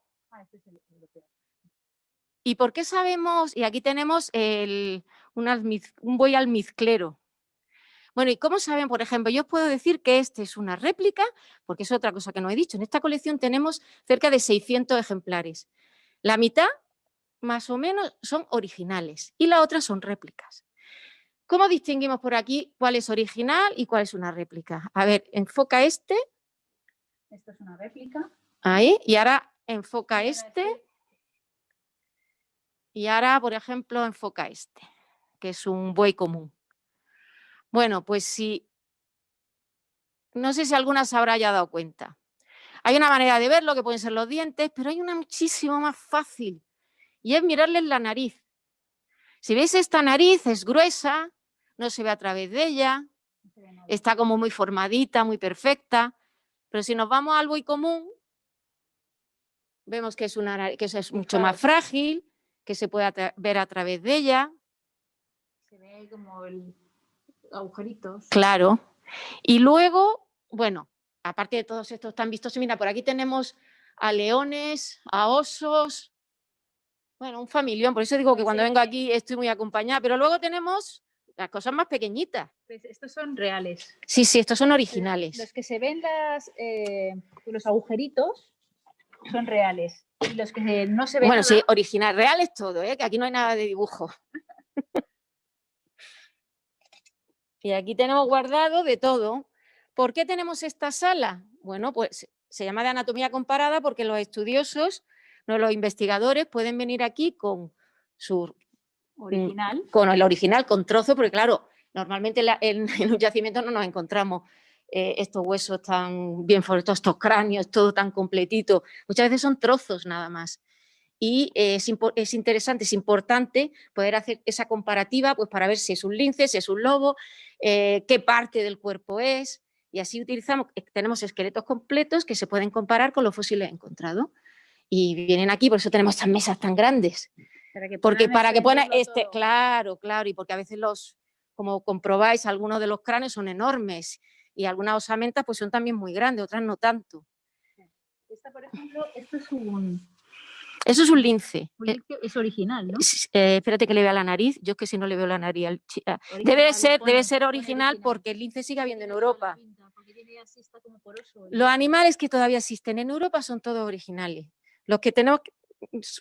Este es el europeo. ¿Y por qué sabemos? Y aquí tenemos un buey almizclero. Bueno, ¿y cómo saben? Por ejemplo, yo os puedo decir que este es una réplica, porque es otra cosa que no he dicho. En esta colección tenemos cerca de 600 ejemplares. La mitad, más o menos, son originales y la otra son réplicas. ¿Cómo distinguimos por aquí cuál es original y cuál es una réplica? A ver, enfoca este. Esto es una réplica. Ahí, y ahora enfoca este. Y ahora, por ejemplo, enfoca este, que es un buey común. Bueno, pues sí, no sé si alguna se habrá ya dado cuenta. Hay una manera de verlo, que pueden ser los dientes, pero hay una muchísimo más fácil, y es mirarles la nariz. Si veis, esta nariz es gruesa, no se ve a través de ella, está como muy formadita, muy perfecta, pero si nos vamos al buey común, vemos que es mucho más frágil, que se puede ver a través de ella. Se ve ahí como agujeritos. Claro. Y luego, bueno, aparte de todos estos tan vistosos, mira, por aquí tenemos a leones, a osos, bueno, un familión, por eso digo que cuando vengo aquí estoy muy acompañada, pero luego tenemos las cosas más pequeñitas. Pues estos son reales. Sí, estos son originales. Los que se ven los agujeritos son reales. Y los que no se ven. Bueno, sí, original, real es todo, que aquí no hay nada de dibujo. Y aquí tenemos guardado de todo. ¿Por qué tenemos esta sala? Bueno, pues se llama de anatomía comparada porque los estudiosos, los investigadores, pueden venir aquí con su original. Con el original, con trozo, porque claro, Normalmente en un yacimiento no nos encontramos estos huesos tan bien forestados, estos cráneos, todo tan completito. Muchas veces son trozos nada más. Y es interesante, es importante poder hacer esa comparativa pues, para ver si es un lince, si es un lobo, qué parte del cuerpo es. Y así tenemos esqueletos completos que se pueden comparar con los fósiles encontrados. Y vienen aquí, por eso tenemos estas mesas tan grandes. Para que puedan claro, y porque a veces como comprobáis, algunos de los cráneos son enormes y algunas osamentas pues son también muy grandes, otras no tanto. Esta, por ejemplo, esto es un... Eso es un lince. Es original, ¿no? Espérate que le vea la nariz. Yo es que si no le veo la nariz al debe ser original porque el lince sigue habiendo en Europa. Los animales que todavía existen en Europa son todos originales. Los que tenemos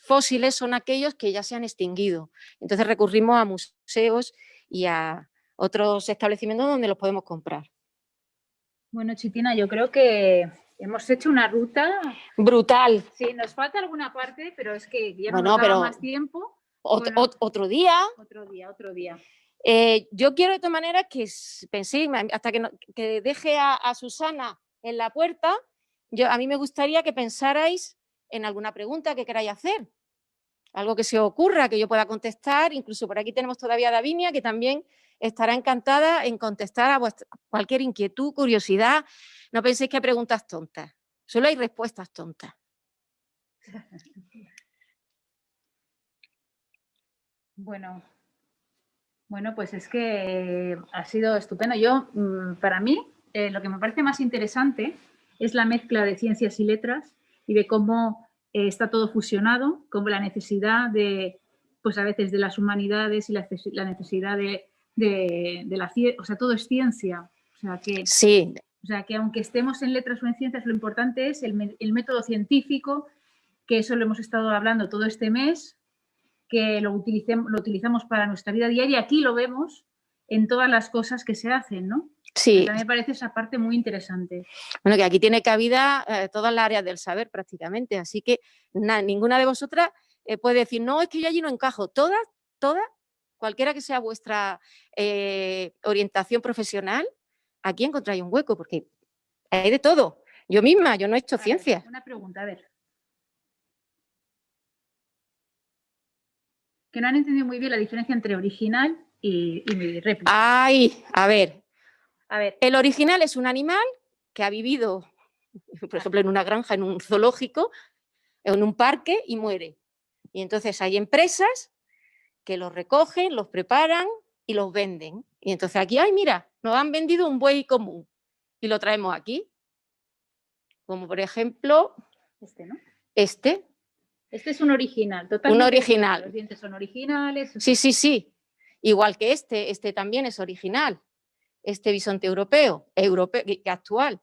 fósiles son aquellos que ya se han extinguido. Entonces recurrimos a museos y a otros establecimientos donde los podemos comprar. Bueno, Chitina, yo creo que hemos hecho una ruta brutal. Sí, nos falta alguna parte, pero es que ya no nos da más tiempo. Otro día. Otro día. Yo quiero de todas maneras que penséis, hasta que deje a Susana en la puerta, a mí me gustaría que pensarais en alguna pregunta que queráis hacer. Algo que se os ocurra, que yo pueda contestar. Incluso por aquí tenemos todavía a Davinia, que también estará encantada en contestar a cualquier inquietud, curiosidad. No penséis que hay preguntas tontas, solo hay respuestas tontas. Bueno, pues es que ha sido estupendo. Yo, para mí, lo que me parece más interesante es la mezcla de ciencias y letras y de cómo está todo fusionado, como la necesidad de, pues a veces de las humanidades y la necesidad de la ciencia, o sea, todo es ciencia. O sea, que, sí. O sea, que aunque estemos en letras o en ciencias, lo importante es el método científico, que eso lo hemos estado hablando todo este mes, que lo utilizamos para nuestra vida diaria. Aquí lo vemos en todas las cosas que se hacen, ¿no? Sí. A mí me parece esa parte muy interesante. Bueno, que aquí tiene cabida todas las áreas del saber prácticamente, así que ninguna de vosotras puede decir, no, es que yo allí no encajo. Todas, cualquiera que sea vuestra orientación profesional, aquí encontráis un hueco, porque hay de todo. Yo misma, yo no he hecho ciencia. Una pregunta, a ver. Que no han entendido muy bien la diferencia entre original y réplica. Ay, a ver. El original es un animal que ha vivido, por ejemplo, en una granja, en un zoológico, en un parque y muere. Y entonces hay empresas que los recogen, los preparan y los venden. Y entonces aquí, ay, mira, nos han vendido un buey común y lo traemos aquí. Como por ejemplo, ¿no? Este es un original, totalmente. Un original. Los dientes son originales. Sí. Igual que este también es original. Este bisonte europeo actual.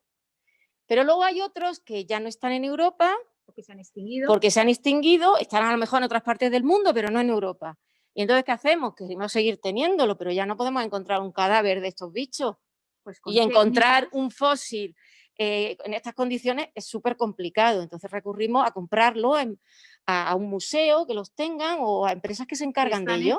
Pero luego hay otros que ya no están en Europa. Porque se han extinguido. Están a lo mejor en otras partes del mundo, pero no en Europa. Y entonces, ¿qué hacemos? Queremos seguir teniéndolo, pero ya no podemos encontrar un cadáver de estos bichos. Pues y encontrar un fósil en estas condiciones es súper complicado. Entonces recurrimos a comprarlo a un museo que los tengan o a empresas que se encargan de ello.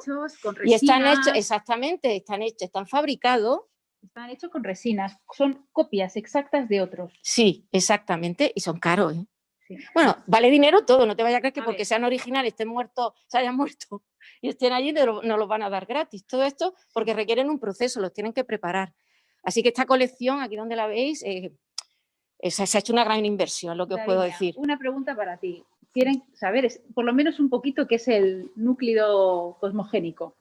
Y están hechos, exactamente, están fabricados. Están hechos con resinas, son copias exactas de otros. Sí, exactamente, y son caros, ¿eh? Sí. Bueno, vale dinero todo, no te vayas a creer que porque sean originales, estén muertos, se hayan muerto y estén allí, no los van a dar gratis. Todo esto porque requieren un proceso, los tienen que preparar. Así que esta colección, aquí donde la veis, se ha hecho una gran inversión, lo que os puedo decir. Una pregunta para ti. Quieren saber, por lo menos un poquito, qué es el núcleo cosmogénico.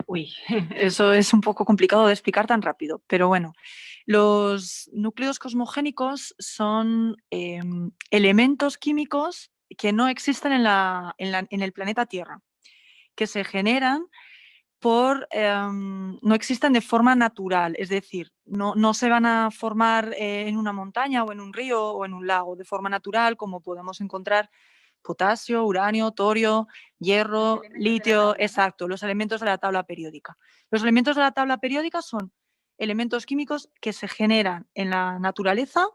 Uy, eso es un poco complicado de explicar tan rápido, pero bueno, los núcleos cosmogénicos son elementos químicos que no existen en el planeta Tierra, que se generan no existen de forma natural, es decir, no se van a formar en una montaña o en un río o en un lago de forma natural, como podemos encontrar potasio, uranio, torio, hierro, litio, exacto, los elementos de la tabla periódica. Los elementos de la tabla periódica son elementos químicos que se generan en la naturaleza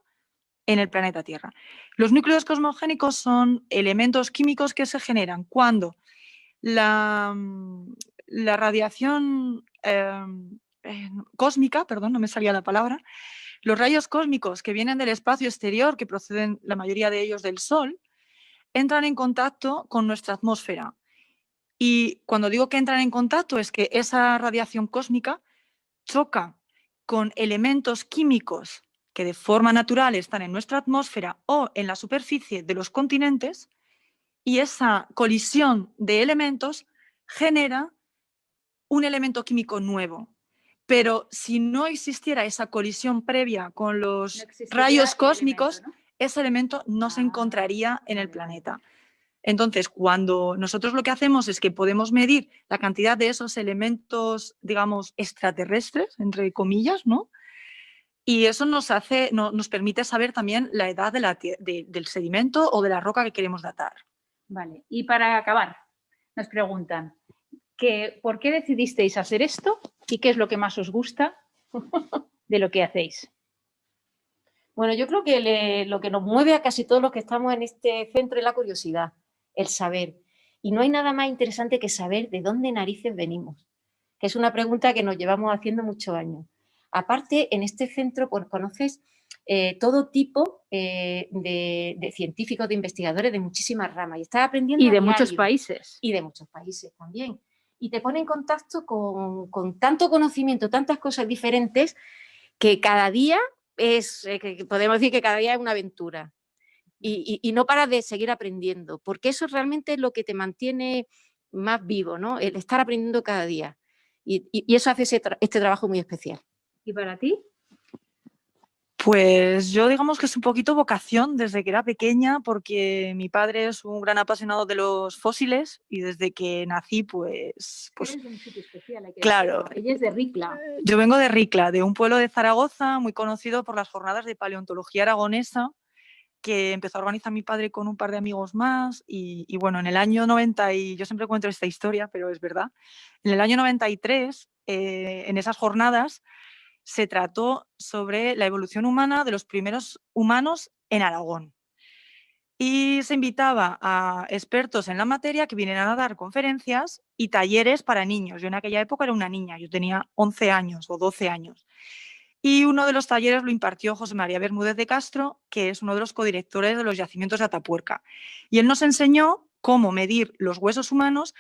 en el planeta Tierra. Los núcleos cosmogénicos son elementos químicos que se generan cuando la radiación cósmica, perdón, no me salía la palabra, los rayos cósmicos que vienen del espacio exterior, que proceden la mayoría de ellos del Sol, entran en contacto con nuestra atmósfera. Y cuando digo que entran en contacto es que esa radiación cósmica choca con elementos químicos que de forma natural están en nuestra atmósfera o en la superficie de los continentes, y esa colisión de elementos genera un elemento químico nuevo. Pero si no existiera esa colisión previa con los rayos cósmicos, ese elemento no se encontraría en el planeta. Entonces, cuando nosotros lo que hacemos es que podemos medir la cantidad de esos elementos, digamos, extraterrestres, entre comillas, ¿no? Y eso nos permite saber también la edad del sedimento o de la roca que queremos datar. Vale, y para acabar, nos preguntan ¿por qué decidisteis hacer esto y qué es lo que más os gusta de lo que hacéis? Bueno, yo creo que lo que nos mueve a casi todos los que estamos en este centro es la curiosidad, el saber. Y no hay nada más interesante que saber de dónde narices venimos, que es una pregunta que nos llevamos haciendo muchos años. Aparte, en este centro pues, conoces todo tipo de científicos, de investigadores de muchísimas ramas. Y estás aprendiendo Y de diario. muchos países. Y de muchos países también. Y te pone en contacto con tanto conocimiento, tantas cosas diferentes, que cada día podemos decir que cada día es una aventura. Y no paras de seguir aprendiendo, porque eso realmente es lo que te mantiene más vivo, ¿no? El estar aprendiendo cada día. Y eso hace este trabajo muy especial. ¿Y para ti? Pues yo digamos que es un poquito vocación desde que era pequeña, porque mi padre es un gran apasionado de los fósiles y desde que nací pues Eres de un sitio especial, hay que claro. decirlo. Ella es de Ricla. Yo vengo de Ricla, de un pueblo de Zaragoza muy conocido por las jornadas de paleontología aragonesa, que empezó a organizar mi padre con un par de amigos más y bueno, en el año 90, y yo siempre cuento esta historia, pero es verdad, en el año 93, en esas jornadas, se trató sobre la evolución humana de los primeros humanos en Aragón. Y se invitaba a expertos en la materia que vinieran a dar conferencias y talleres para niños. Yo en aquella época era una niña, yo tenía 11 años o 12 años. Y uno de los talleres lo impartió José María Bermúdez de Castro, que es uno de los codirectores de los yacimientos de Atapuerca. Y él nos enseñó cómo medir los huesos humanos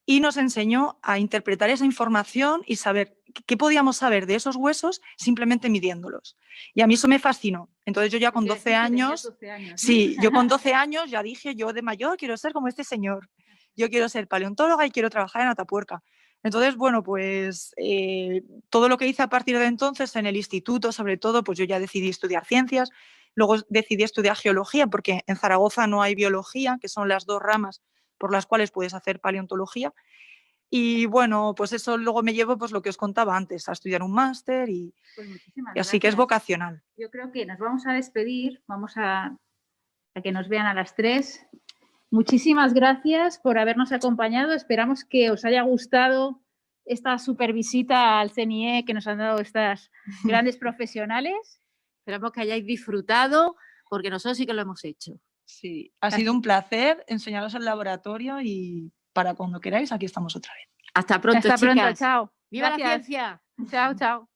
y nos enseñó a interpretar esa información y saber qué podíamos saber de esos huesos simplemente midiéndolos. Y a mí eso me fascinó. Entonces yo ya con 12 años, 12 años, ¿no? Sí, yo con 12 años ya dije, yo de mayor quiero ser como este señor. Yo quiero ser paleontóloga y quiero trabajar en Atapuerca. Entonces, bueno, pues todo lo que hice a partir de entonces en el instituto, sobre todo, pues yo ya decidí estudiar ciencias, luego decidí estudiar geología, porque en Zaragoza no hay biología, que son las dos ramas por las cuales puedes hacer paleontología. Y bueno, pues eso luego me llevo pues lo que os contaba antes, a estudiar un máster y Pues muchísimas así que es gracias. vocacional. Yo creo que nos vamos a despedir, vamos a que nos vean a las 3. Muchísimas gracias por habernos acompañado. Esperamos que os haya gustado esta super visita al CNIE que nos han dado estas grandes profesionales. Esperamos que hayáis disfrutado, porque nosotros sí que lo hemos hecho. Sí, ha sido un placer enseñaros el laboratorio y para cuando queráis, aquí estamos otra vez. Hasta pronto, Hasta chicas. pronto, chao. ¡Viva Gracias. la ciencia! Chao, chao.